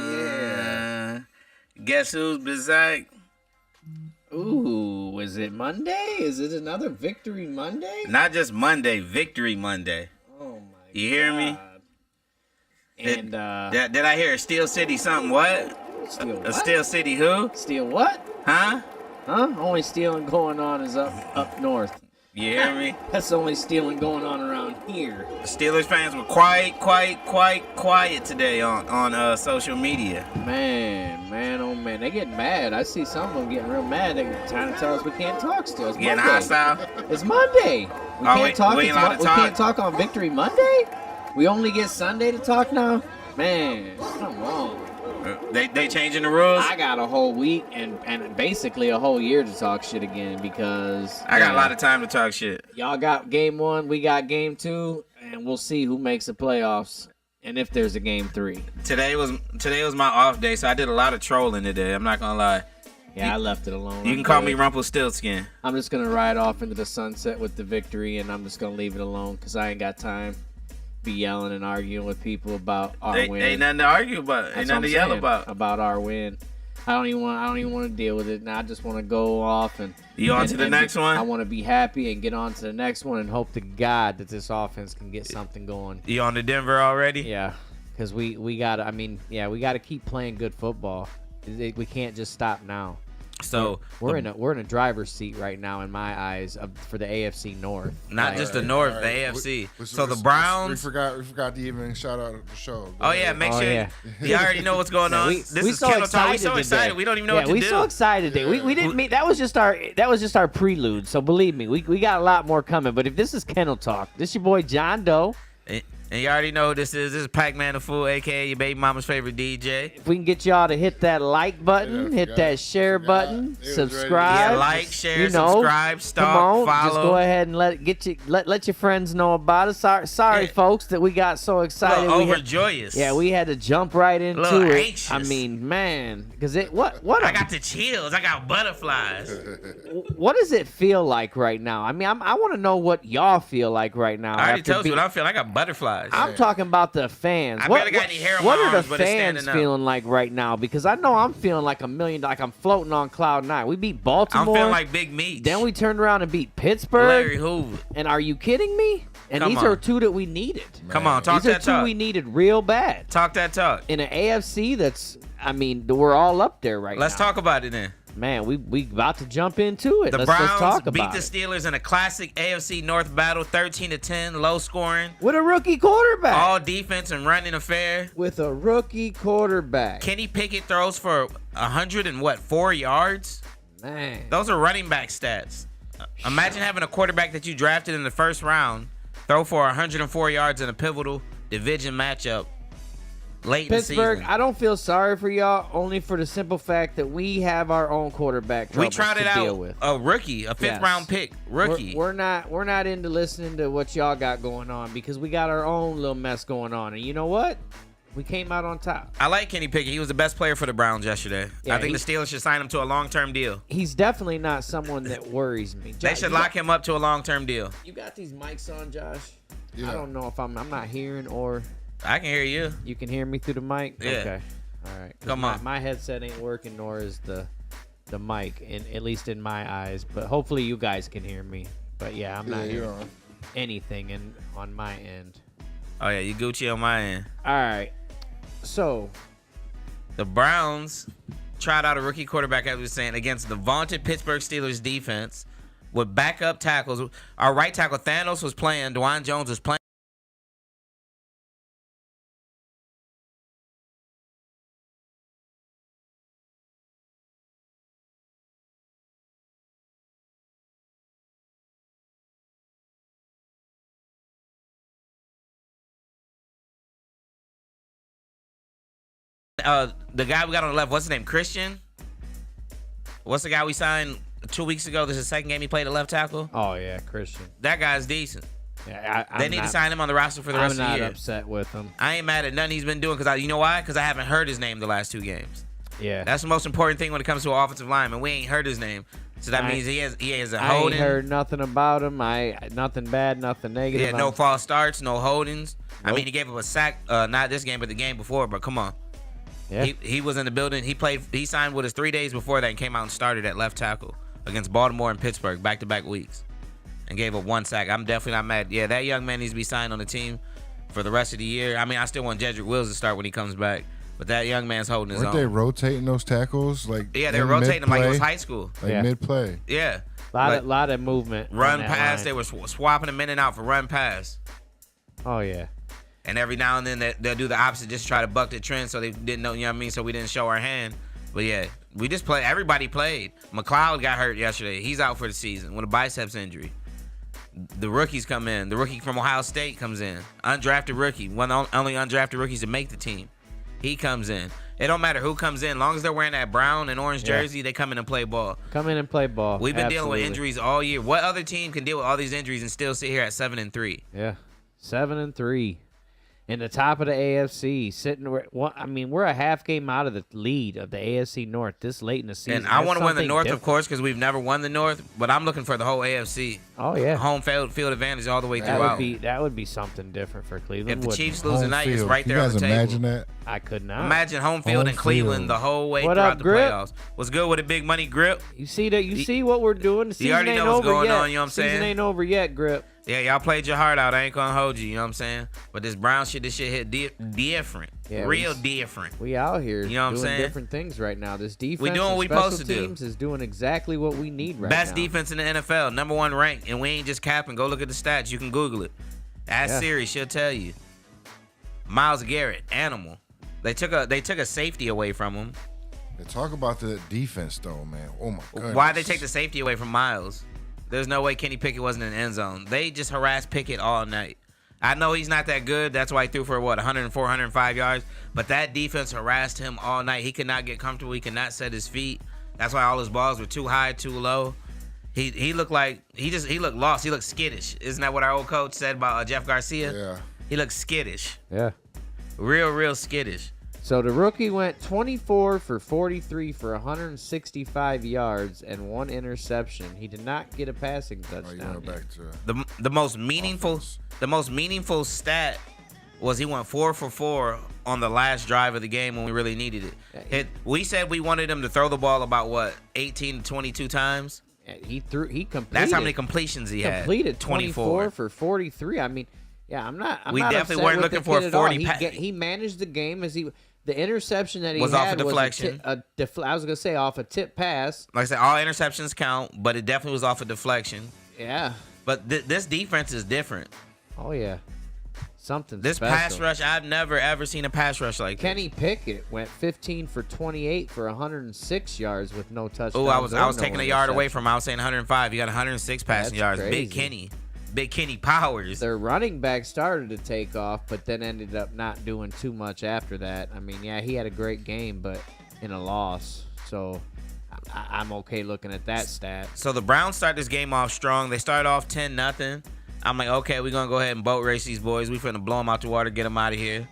Yeah. Guess who's berserk? Ooh, is it Monday? Is it another Victory Monday? Not just Monday, Victory Monday. Oh my You hear me? And Did I hear a Steel City something? What? Steel A what? Steel City who? Steel what? Huh? Huh? Only stealing going on is up north. You hear me? That's the only stealing going on around here. The Steelers fans were quiet today on social media. Man, oh man, they get mad. I see some of them getting real mad. They're trying to tell us we can't talk still. It's Getting Monday. hostile. It's Monday. We can't talk. we ain't allowed to We talk? can't talk on Victory Monday. We only get Sunday to talk now. Man, come on. They changing the rules? I got a whole week and basically a whole year to talk shit again because I got a lot of time to talk shit. y'all got game 1, we got game 2, and we'll see who makes the playoffs and if there's a game 3. Today was my off day, so I did a lot of trolling today. I'm not gonna lie. Yeah, I left it alone. You can call me Rumpelstiltskin. I'm just gonna ride off into the sunset with the victory, and I'm just gonna leave it alone because I ain't got time to be yelling and arguing with people about our win. Ain't nothing to argue about. That's Ain't what nothing to I'm yell saying, about. our win. I don't even want to deal with it. Now I just want to go off and You on to the next one? I want to be happy and get on to the next one and hope to God that this offense can get something going. You on to Denver already? Yeah, because we got to. I mean, yeah, we got to keep playing good football. We can't just stop now. So we're in a driver's seat right now in my eyes for the AFC North. Not just the North, the AFC. So the Browns. We forgot to even shout out the show. Oh yeah, make sure yeah. you already know what's going on. This is Kennel Talk. We so excited. We don't even know what to do. Yeah, we so excited today. We didn't meet. That was just our prelude. So believe me, we got a lot more coming. But if this is Kennel Talk, this your boy John Doe. And you already know who this is. This is Pac-Man the Fool, a.k.a. your baby mama's favorite DJ. If we can get y'all to hit that like button, hit that share button, subscribe. Yeah, like, share, subscribe, stalk, come on, follow. Just go ahead and let your friends know about it. Sorry, folks, that we got so excited. Overjoyous. We had to jump right into Little it. anxious. I mean, man, because what? I got the chills. I got butterflies. What does it feel like right now? I mean, I want to know what y'all feel like right now. I already told you what I feel. I got butterflies. I'm talking about the fans. I barely got any hair on what my are arms, the but it's fans standing up. feeling like right now? Because I know I'm feeling like $1 million, like I'm floating on cloud 9. We beat Baltimore. I'm feeling like Big Meat. Then we turned around and beat Pittsburgh. Larry Hoover. And are you kidding me? And Come these on. are two that we needed. Come on, talk These are that two talk. we needed real bad. Talk that talk. In an AFC that's, I mean, we're all up there right Let's now. talk about it then. Man, we about to jump into it. The let's Browns talk beat about the it. Steelers in a classic AFC North battle, 13-10, low scoring, With a rookie quarterback. all defense and running affair. With a rookie quarterback. Kenny Pickett throws for 4 yards. Man. Those are running back stats. Imagine having a quarterback that you drafted in the first round throw for 104 yards in a pivotal division matchup late Pittsburgh, in the season. I don't feel sorry for y'all, only for the simple fact that we have our own quarterback We troubles tried it to deal out. with. A rookie, a fifth round pick, rookie. We're not into listening to what y'all got going on because we got our own little mess going on. And you know what? We came out on top. I like Kenny Pickett. He was the best player for the Browns yesterday. Yeah, I think the Steelers should sign him to a long-term deal. He's definitely not someone that worries me. They should lock him up to a long-term deal. You got these mics on, Josh? Yeah. I don't know if I'm not hearing or I can hear you. you can hear me through the mic. Yeah. Okay. All right. 'Cause Come on. My headset ain't working, nor is the mic, at least in my eyes. But hopefully you guys can hear me. But yeah, I'm not you're hearing on. anything on my end. Oh, yeah, you Gucci on my end. All right. So The Browns tried out a rookie quarterback, as we were saying, against the vaunted Pittsburgh Steelers defense with backup tackles. Our right tackle, Thanos, was playing. DeJuan Jones was playing. The guy we got on the left, what's his name? Christian? What's the guy we signed 2 weeks ago? This is the second game he played at left tackle. oh yeah, Christian. That guy's decent. Yeah, They need to sign him on the roster for the rest of the I'm year. not upset with him. I ain't mad at nothing he's been doing because you know why? Because I haven't heard his name the last 2 games. Yeah. That's the most important thing when it comes to an offensive lineman. We ain't heard his name. So that means he has a I ain't holding. heard nothing about him. Nothing bad, nothing negative. Yeah, no false starts, no holdings. I Nope. mean, he gave up a sack, not this game, but the game before. But come on, Yeah. he was in the building. He signed with us 3 days before that and came out and started at left tackle against Baltimore and Pittsburgh back-to-back weeks, and gave up 1 sack. I'm definitely not mad. Yeah, that young man needs to be signed on the team for the rest of the year. I mean, I still want Jedrick Wills to start when he comes back, but that young man's holding his Weren't own. they rotating those tackles? Yeah, they were rotating him like it was high school. Like Yeah. mid-play. Yeah. Lot of movement. Run on that pass. line. They were swapping him in and out for run pass. Oh yeah. And every now and then they'll do the opposite, just try to buck the trend so they didn't know, you know what I mean? So we didn't show our hand. But yeah, we just played. Everybody played. McLeod got hurt yesterday. He's out for the season with a biceps injury. The rookies come in. The rookie from Ohio State comes in. Undrafted rookie. One of the only undrafted rookies to make the team. He comes in. It don't matter who comes in. As long as they're wearing that brown and orange jersey, they come in and play ball. Come in and play ball. We've been dealing with Absolutely. injuries all year. What other team can deal with all these injuries and still sit here at 7-3? Yeah. 7-3. In the top of the AFC, we're a half game out of the lead of the AFC North this late in the season. And I want to win the That's North, something of course, because we've never won the North. But I'm looking for the whole AFC. different. Oh yeah, Home field advantage all the way that throughout. would be something different for Cleveland. If the wouldn't Chiefs it? lose tonight, it's field. right there you on guys the table. imagine that? I could not. Imagine home field Home in Cleveland field. the whole way What throughout up, the Grip? playoffs. What's good with a big money Grip? You see that? You see what we're doing? The season already ain't know what's over going yet. on, you know what I'm saying? Season ain't over yet, Grip. Yeah, y'all played your heart out. I ain't gonna hold you. You know what I'm saying? But this Brown shit, this shit hit different. Yeah, Real different. We out here You know what I'm doing saying? different things right now. This defense, We doing what and we special supposed to do. teams is doing exactly what we need right Best now. defense in the NFL, #1 ranked, and we ain't just capping. Go look at the stats. You can Google it. Ask Yeah. Siri, she'll tell you. Myles Garrett, animal. They took a safety away from him. They talk about the defense, though, man. Oh, my goodness. Why'd they take the safety away from Myles? There's no way Kenny Pickett wasn't in the end zone. They just harassed Pickett all night. I know he's not that good. That's why he threw for, 104, 105 yards. But that defense harassed him all night. He could not get comfortable. He could not set his feet. That's why all his balls were too high, too low. He looked like he looked lost. He looked skittish. Isn't that what our old coach said about Jeff Garcia? Yeah. He looked skittish. Yeah. Real skittish. So the rookie went 24 for 43 for 165 yards and 1 interception. He did not get a passing Oh, you touchdown. went yet. back to The most meaningful offense. the most meaningful stat was he went 4 for 4 on the last drive of the game when we really needed it. We said we wanted him to throw the ball about 18 to 22 times. He completed. That's how many completions he had. Completed 24 for 43. I mean, yeah, I'm not. We not definitely upset weren't with looking the for a kid at all. 40 He managed the game as the interception that he Was had off a deflection. I was gonna say off a tip pass. Like I said, all interceptions count, but it definitely was off a deflection. Yeah. But this defense is different. Oh yeah. Something. This special. pass rush, I've never ever seen a pass rush like Kenny Pickett went 15 for 28 for 106 yards with no touchdowns. Oh, I was or no taking a yard away interceptions. from. I was saying 105. You got 106 passing That's yards. crazy. Big Kenny powers. Their running back started to take off, but then ended up not doing too much after that. I mean, yeah, he had a great game, but in a loss. So I'm okay looking at that stat. So the Browns start this game off strong. They start off 10-0. I'm like, okay, we're gonna go ahead and boat race these boys. We finna blow them out the water, get them out of here.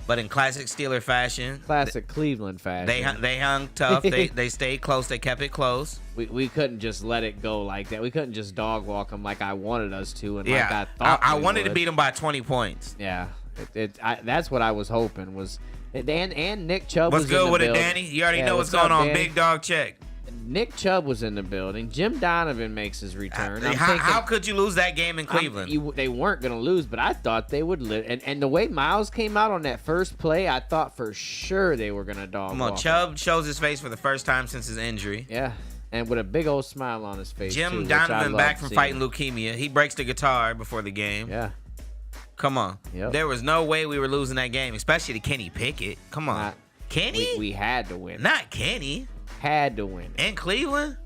But in classic Steeler fashion, Classic Cleveland fashion. they hung tough. they stayed close. They kept it close. We couldn't just let it go like that. We couldn't just dog walk them like I wanted us to, and Yeah, like I thought. I we wanted to would. beat them by 20 points. Yeah, that's what I was hoping was. And Nick Chubb What's was in good the with it, building. Danny? You already Yeah, know what's up, going on. Danny? Big dog check. Nick Chubb was in the building. Jim Donovan makes his return. I'm thinking, How could you lose that game in Cleveland? they weren't going to lose, but I thought they would. And the way Miles came out on that first play, I thought for sure they were going to dog Come on, walk him. Chubb shows his face for the first time since his injury. Yeah, and with a big old smile on his face. too, Jim which I Donovan love back from seeing. fighting leukemia. He breaks the guitar before the game. Yeah, Come on. Yep. There was no way we were losing that game, especially to Kenny Pickett. Come on. Not- Kenny? we had to win. Not Kenny. Had to win. In Cleveland?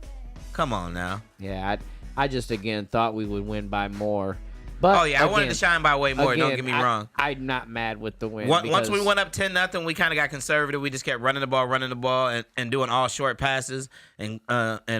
Come on now. Yeah, I just again thought we would win by more. But Oh, yeah. I wanted to shine by way more. Don't again, get me wrong. I'm not mad with the win. Once we because- went up 10-0, we kind of got conservative. We just kept running the ball, and doing all short passes. And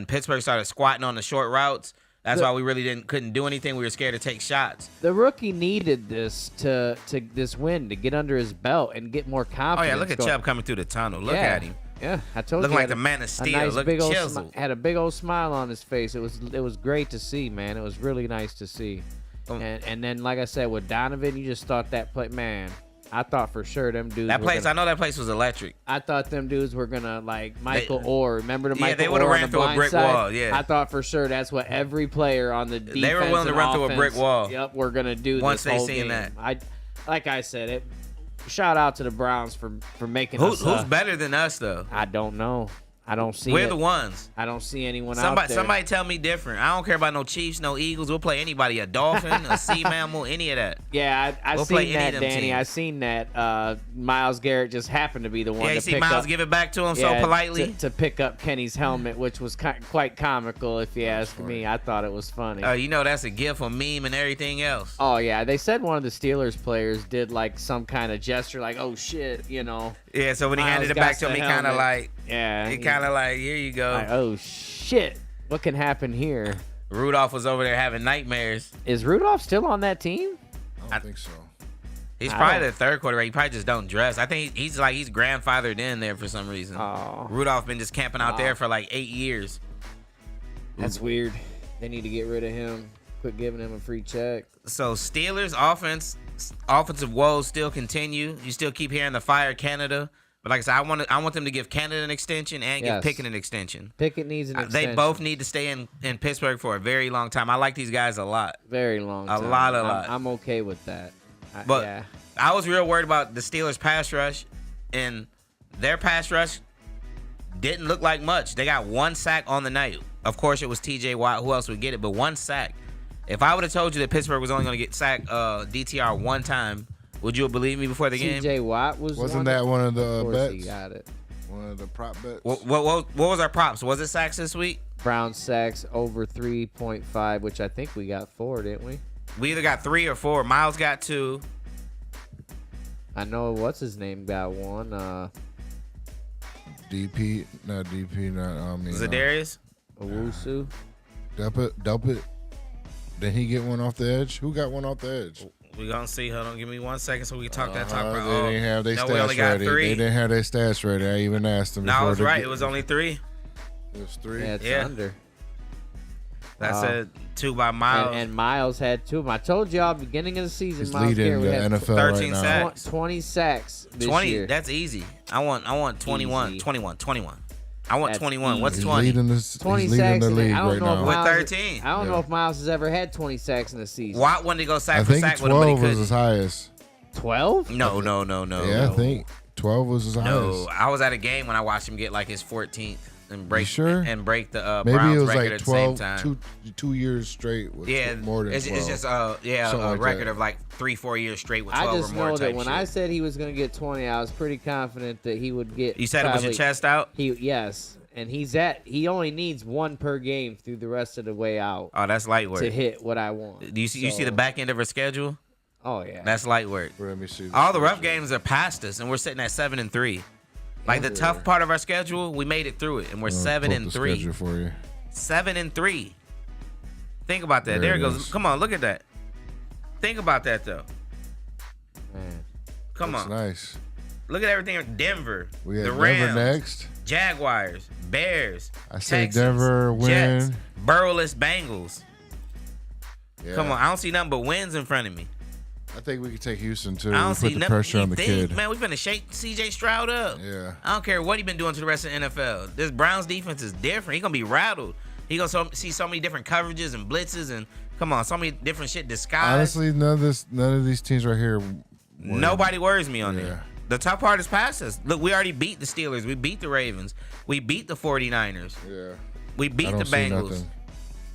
Pittsburgh started squatting on the short routes. That's why we really couldn't do anything. We were scared to take shots. The rookie needed this to this win to get under his belt and get more Oh confidence. yeah, look at going. Chubb coming through the tunnel. Look Yeah. at him. Yeah, I told Looking you. like the Man of A Steel. nice Look big old chiseled. had a big old smile on his face. It was great to see, man. It was really nice to see. And then, like I said, with Donovan, you just thought that play, man. I thought for sure them dudes. That were place, gonna, I know that place was electric. I thought them dudes were gonna like Michael Orr. Remember the Yeah, Michael they would've Orr on ran the through a blind brick side? wall, yeah. I thought for sure that's what every player on the defense They were willing to and run through a offense, brick wall. Yep, we're gonna do Once this they whole seen game. that. Like I said, it. Shout out to the Browns for making us. Who's better than us though? I don't know. I don't see. We're it. the ones. I don't see anyone out there. Somebody tell me different. I don't care about no Chiefs, no Eagles. We'll play anybody, a dolphin, a sea mammal, any of that. Yeah, I We'll play seen any that, of them Danny. teams. I seen that. Myles Garrett just happened to be the one Yeah, you to see pick Miles up. give it back to him Yeah, so politely. to pick up Kenny's helmet, which was quite comical, if you ask me. I thought it was funny. You know that's a gift, a meme, and everything else. Oh yeah, they said one of the Steelers players did like some kind of gesture, like "Oh shit," you know. Yeah, so when he Miles handed it got back to the him, he kind of helmet. like, Yeah. he kind of like, here you go. like, "Oh shit, what can happen here?" Rudolph was over there having nightmares. Is Rudolph still on that team? I don't think so. He's I probably don't- the third quarterback. He probably just don't dress. I think he's grandfathered in there for some reason. Oh, Rudolph been just camping out Oh. there for like 8 years. that's weird. They need to get rid of him. Quit giving him a free check. So Steelers offensive woes still continue. You still keep hearing the fire Canada. But like I said, I want them to give Canada an extension and give Yes. Pickett an extension. Pickett needs an extension. They both need to stay in Pittsburgh for a very long time. I like these guys a lot. Very long time. A lot. I'm okay with that. But yeah. I was real worried about the Steelers' pass rush, and their pass rush didn't look like much. They got 1 sack on the night. Of course, it was T.J. Watt. Who else would get it? But 1 sack. If I would have told you that Pittsburgh was only going to get sacked DTR 1 time, would you have believed me before the game? T.J. Watt Wasn't that one of the Of course he bets? got it. One of the prop bets? What was our props? Was it sacks this week? Brown sacks over 3.5, which I think we got 4, didn't we? We either got 3 or 4. Miles got 2. I know what's his name got 1. DP, not DP, not I mean. Zadarius? Owusu. Dump it. Did he get one off the edge? Who got one off the edge? We gonna see. Hold on, give me 1 second so we can talk that talk. They About, didn't have their no, we only stats got ready. 3. They didn't have their stats ready. I even asked them. No, I before was they right. get- It was only 3. It was 3. Yeah, it's Yeah. under. I said 2 by Miles. And Miles had 2 of them. I told y'all beginning of the season, He's Miles leading Garrett the had NFL 13 right now. sacks. 20 sacks this 20. year. That's easy. I want 21. Easy. 21. I want That's 21. What's He's 20? leading this. 20 he's leading sacks. the and league I don't right know if now. With Miles, 13. I don't know Yeah. if Miles has ever had 20 sacks in a season. Watt wanted to go sack I for think sack with him, but he 12 was couldn't. his highest. 12? No. Yeah, I think 12 was his No, highest. I was at a game when I watched him get like his 14th and break sure? and break the Maybe Browns it was record like at the same 12, time. two years straight with Yeah, more than 12. it's just Something a like record that. of like 3-4 years straight with I 12 just or more know type that when shit. I said he was going to get 20, I was pretty confident that he would get. You said it was your probably- chest out? Yes, and he only needs 1 per game through the rest of the way out Oh, that's light work. to hit what I want. Do you see So- the back end of her schedule? Oh yeah. That's light work. Let me see. All the rough games are past us, and we're sitting at 7-3. Like the tough part of our schedule, we made it through it, and we're 7-3. Schedule for you. 7-3. Think about that. There There it it goes. is. Come on, look at that. Think about that though. Man. Come That's on. nice. Look at everything. Denver, We have the Denver Rams, next. Jaguars, Bears. I say Texans, Denver win. Jets, Burrowless Bengals. Yeah. Come on, I don't see nothing but wins in front of me. I think we can take Houston too. I don't We see put the nothing. pressure You on the think, kid. man, we finna shake C.J. Stroud up. Yeah. I don't care what he been doing to the rest of the NFL. This Browns defense is different. He gonna be rattled. He gonna see so many different coverages and blitzes and come on, so many different shit disguised. Honestly, none of these teams right here. win. Nobody worries me on Yeah. it. The top part is past us. Look, we already beat the Steelers. We beat the Ravens. We beat the 49ers. Yeah. We I beat don't the see Bengals. nothing.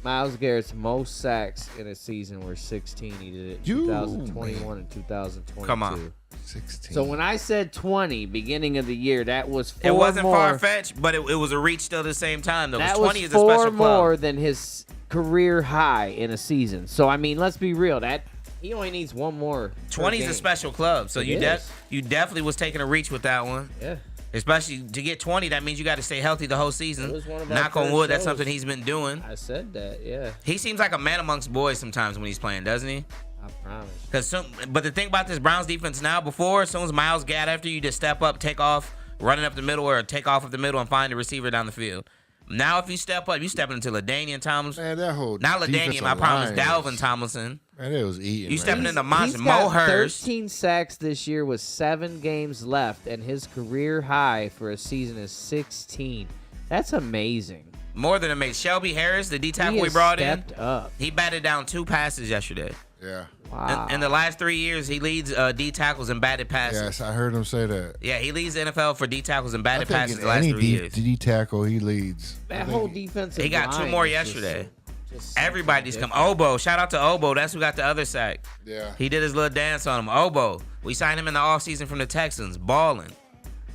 Miles Garrett's most sacks in a season were 16. He did it in 2021 and 2022. Come on. 16. So when I said 20 beginning of the year, that was 4 It wasn't more. far fetched, but it was a reach still at the same time. Though, 'cause That 20 was is a 4 special more club. than his career high in a season. So I mean, let's be real. That he only needs 1 more. 20 is a special club, so It you is. you definitely was taking a reach with that one. Yeah. Especially to get 20, that means you got to stay healthy the whole season. It was one of our Knock on first wood, that's shows. something he's been doing. I said that. Yeah. He seems like a man amongst boys sometimes when he's playing, doesn't he? I promise. But the thing about this Browns defense now, before, as soon as Miles got after you, just step up, take off, running up the middle or take off up the middle and find the receiver down the field. Now, if you step up, you step into LaDainian Tomlinson. Man, that whole Not LaDainian, I promise. line Dalvin Tomlinson. Man, it was eating. You stepping into He's monster. Mo got Hurst. 13 sacks this year with 7 games left, and his career high for a season is 16. That's amazing. More than amazing. Shelby Harris, the D tackle He we has brought stepped in, up. he batted down 2 passes yesterday. Yeah. Wow. In the last 3 years, he leads D tackles in batted passes. Yes, I heard him say that. Yeah, he leads the NFL for D tackles and batted I think passes in the last any 3 years. D tackle, he leads. That whole defensive He got 2 line more is yesterday. just Everybody just come. different. Obo, shout out to Obo. That's who got the other sack. Yeah. He did his little dance on him. Obo, we signed him in the offseason from the Texans. Balling.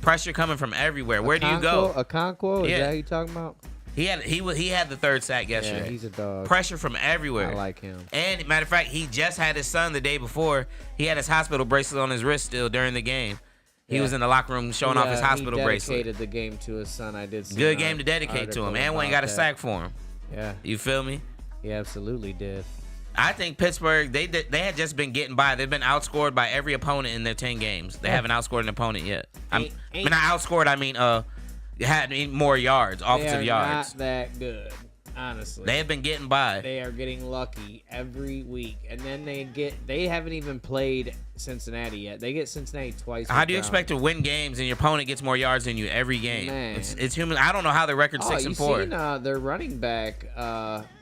Pressure coming from everywhere. Where do you go? Okonkwo? Is Yeah. that who you talking about? He had the 3rd sack yesterday. Yeah, he's a dog. Pressure from everywhere. I like him. And matter of fact, he just had his son the day before. He had his hospital bracelet on his wrist still during the game. He Yeah. was in the locker room showing off his hospital he bracelet. dedicated the game to his son. I did see Good an game to dedicate to him. article And Wayne about got a that. sack for him. Yeah, You feel me? he absolutely did. I think Pittsburgh, they had just been getting by. They've been outscored by every opponent in their 10 games. They haven't outscored an opponent yet. I mean, not outscored, I mean, had more yards, offensive They are yards. not that good, honestly. They have been getting by. They are getting lucky every week, and then they haven't even played Cincinnati yet. They get Cincinnati twice. How with do you Brown. expect to win games and your opponent gets more yards than you every game? Man. It's human. I don't know how their record's 6 and 4. Seen, their running back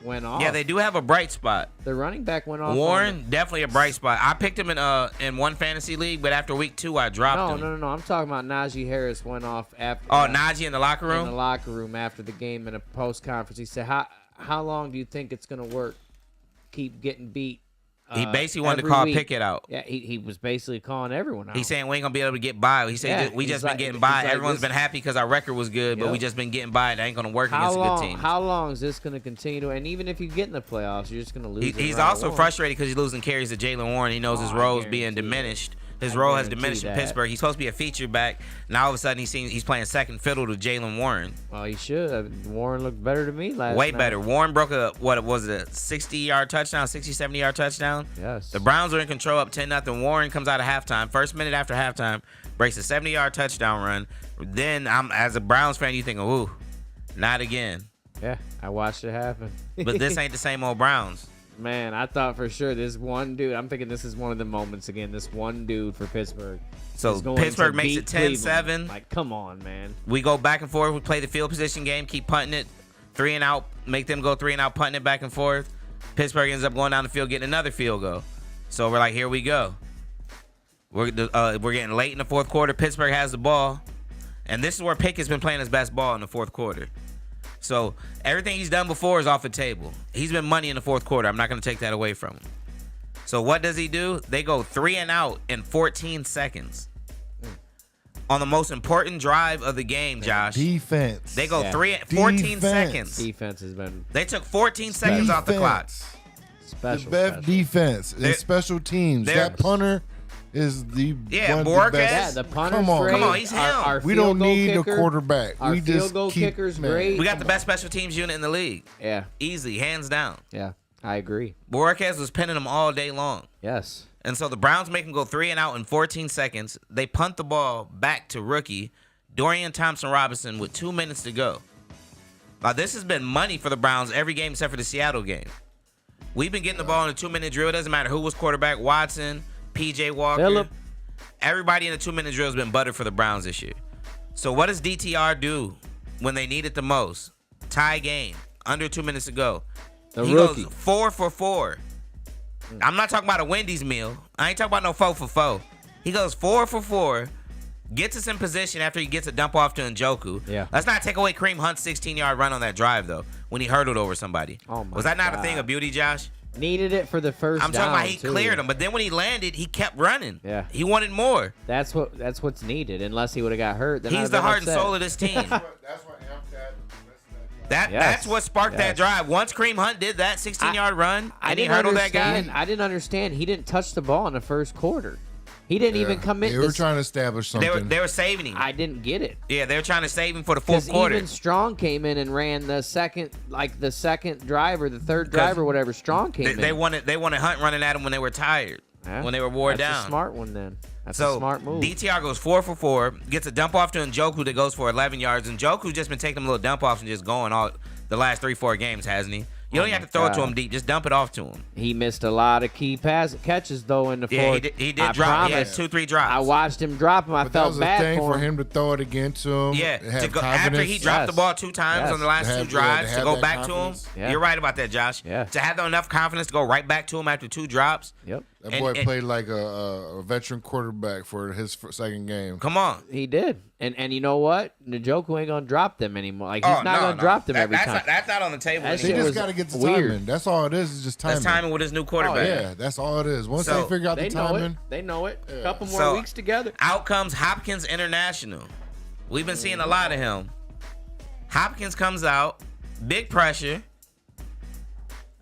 went off. Yeah, they do have a bright spot. The running back went off. Warren, definitely a bright spot. I picked him in one fantasy league, but after week 2, I dropped him. No. I'm talking about Najee Harris went off after. Oh, Najee in the locker in room? the locker room after the game in a post conference. He said, "How long do you think it's gonna work? Keep getting beat." He basically wanted to every call week. Pickett out. Yeah, he was basically calling everyone out. He's saying we ain't gonna be able to get by. He said Yeah, we he's just like- been getting he's by. like, Everyone's this- been happy because our record was good, but Yep. we just been getting by. It ain't gonna work how against a long? good team. How long is this gonna continue to? And even if you get in the playoffs, you're just gonna lose. in He's round also one. frustrated because he's losing carries to Jalen Warren. He knows his I role is being guarantee diminished. His I role has guarantee diminished in that. Pittsburgh. He's supposed to be a feature back. Now all of a sudden he's playing second fiddle to Jalen Warren. Well, he should. Warren looked better to me last Way night. better. Warren broke a 60-yard touchdown, 70-yard touchdown. Yes. The Browns are in control up 10-0. Warren comes out of halftime. First minute after halftime, breaks a 70-yard touchdown run. Then as a Browns fan, you think, ooh, not again. Yeah, I watched it happen. But this ain't the same old Browns. Man, I thought for sure this one dude. I'm thinking this is one of the moments again. This one dude for Pittsburgh. So is going Pittsburgh to makes beat it 10-7. Cleveland. Like, come on, man. We go back and forth. We play the field position game, keep punting it, 3 and out, make them go 3 and out, punting it back and forth. Pittsburgh ends up going down the field, getting another field goal. So we're like, here we go. We're getting late in the fourth quarter. Pittsburgh has the ball. And this is where Pickett's been playing his best ball in the fourth quarter. So everything he's done before is off the table. He's been money in the fourth quarter. I'm not going to take that away from him. So what does he do? They go 3 and out in 14 seconds. On the most important drive of the game, Josh. Defense. They go Yeah. 14 Defense. seconds. Defense has been They took 14 seconds off the clock. Defense. special. The best special. defense and They're- special teams. they're- That punter is the Yeah, one of Borges. the best. Yeah, the punter's Come on. great. Come on, he's him. Our We field don't goal need kicker, a quarterback. Our We field just goal keep, kicker's man. great. We got the best special teams unit in the league. Yeah, Easily, hands down. yeah, I agree. Borges was pinning them all day long. Yes. And so the Browns make him go 3 and out in 14 seconds. They punt the ball back to rookie Dorian Thompson-Robinson with 2 minutes to go. Now, this has been money for the Browns every game except for the Seattle game. We've been getting the ball in a 2-minute drill. It doesn't matter who was quarterback, Watson, P.J. Walker. Phillip. Everybody in the 2-minute drill has been butter for the Browns this year. So what does DTR do when they need it the most? Tie game. Under 2 minutes to go. The He rookie. goes 4 for 4. I'm not talking about a Wendy's meal. I ain't talking about no 4 for 4. He goes 4 for 4. Gets us in position after he gets a dump off to Njoku. Yeah. Let's not take away Kareem Hunt's 16-yard run on that drive, though, when he hurdled over somebody. Oh, my Was that not a God. thing of beauty, Josh? Needed it for the first I'm talking down, about he too. cleared him, but then when he landed, he kept running. Yeah. He wanted more. That's what's needed. Unless he would have got hurt, then I'd He's have the been heart and upset. soul of this team. That's what Amcat. That's Yes. what sparked that Yes. drive. Once Kareem Hunt did that 16-yard run, I and he didn't hurdled that guy. understand. I didn't understand. He didn't touch the ball in the first quarter. He didn't even commit. They were this- trying to establish They something. were saving him. I didn't get it. Yeah, they were trying to save him for the fourth Because quarter. even Strong came in and ran the second drive or the third drive or whatever. Strong came in. They wanted Hunt running at him when they were tired, Yeah, when they were wore that's down. a smart one then. That's a smart move. DTR goes 4 for 4, gets a dump off to Njoku that goes for 11 yards. And Njoku's just been taking them little dump offs and just going all the last 3-4 games, hasn't he? You don't even have to throw it to him deep. Just dump it off to him. He missed a lot of key catches, though, in the Yeah, fourth. he did drop. He had 2-3 drops. I watched him drop him. I But that felt was a bad thing for for him to throw it again to him. Yeah, have to go, confidence. after he dropped the ball 2 times on the last 2 drives, to go back to him. Yeah. You're right about that, Josh. Yeah. To have enough confidence to go right back to him after 2 drops. Yep. That boy played like a veteran quarterback for his second game. Come on. He did. And you know what? Njoku ain't going to drop them anymore. Like, he's not going to drop them every time. That's not on the table That He anymore. just got to get the weird. timing. That's all it is just timing. That's timing with his new Oh, quarterback. yeah, that's all it is. Once they figure out the They know timing. it. They know it. A couple more So, weeks together. Out comes Hopkins International. We've been seeing a lot of him. Hopkins comes out, big pressure.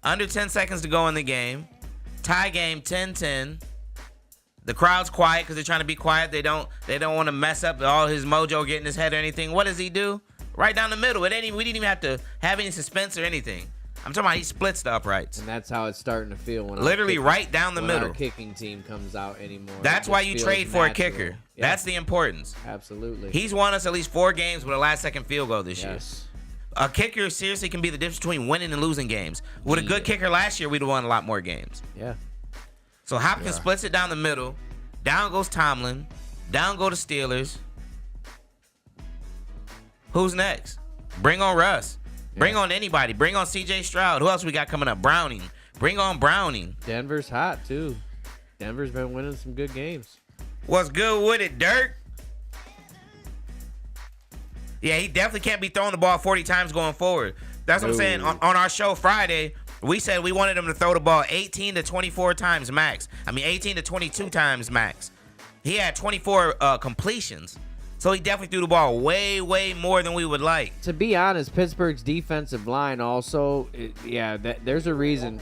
Under 10 seconds to go in the game. Tie game 10-10. The crowd's quiet because they're trying to be quiet. They don't want to mess up all his mojo, get in his head or anything. What does he do? Right down the middle. We didn't even have to have any suspense or anything. I'm talking about he splits the uprights. And that's how it's starting to feel when Literally right down the middle. our kicking team comes out anymore. That's It why just you feels trade for a natural. kicker. Yeah, That's the importance. absolutely. He's won us at least 4 games with a last-second field goal this year. Yes. A kicker seriously can be the difference between winning and losing games. With a good kicker last year, we'd have won a lot more games. Yeah. So Hopkins splits it down the middle. Down goes Tomlin. Down go the Steelers. Who's next? Bring on Russ. Bring on anybody. Bring on CJ Stroud. Who else we got coming up? Browning. Bring on Browning. Denver's hot, too. Denver's been winning some good games. What's good with it, Dirk? Yeah, he definitely can't be throwing the ball 40 times going forward. That's what I'm saying. On our show Friday, we said we wanted him to throw the ball 18 to 24 times max. 18 to 22 times max. He had 24 completions. So he definitely threw the ball way, way more than we would like. To be honest, Pittsburgh's defensive line also, there's a reason.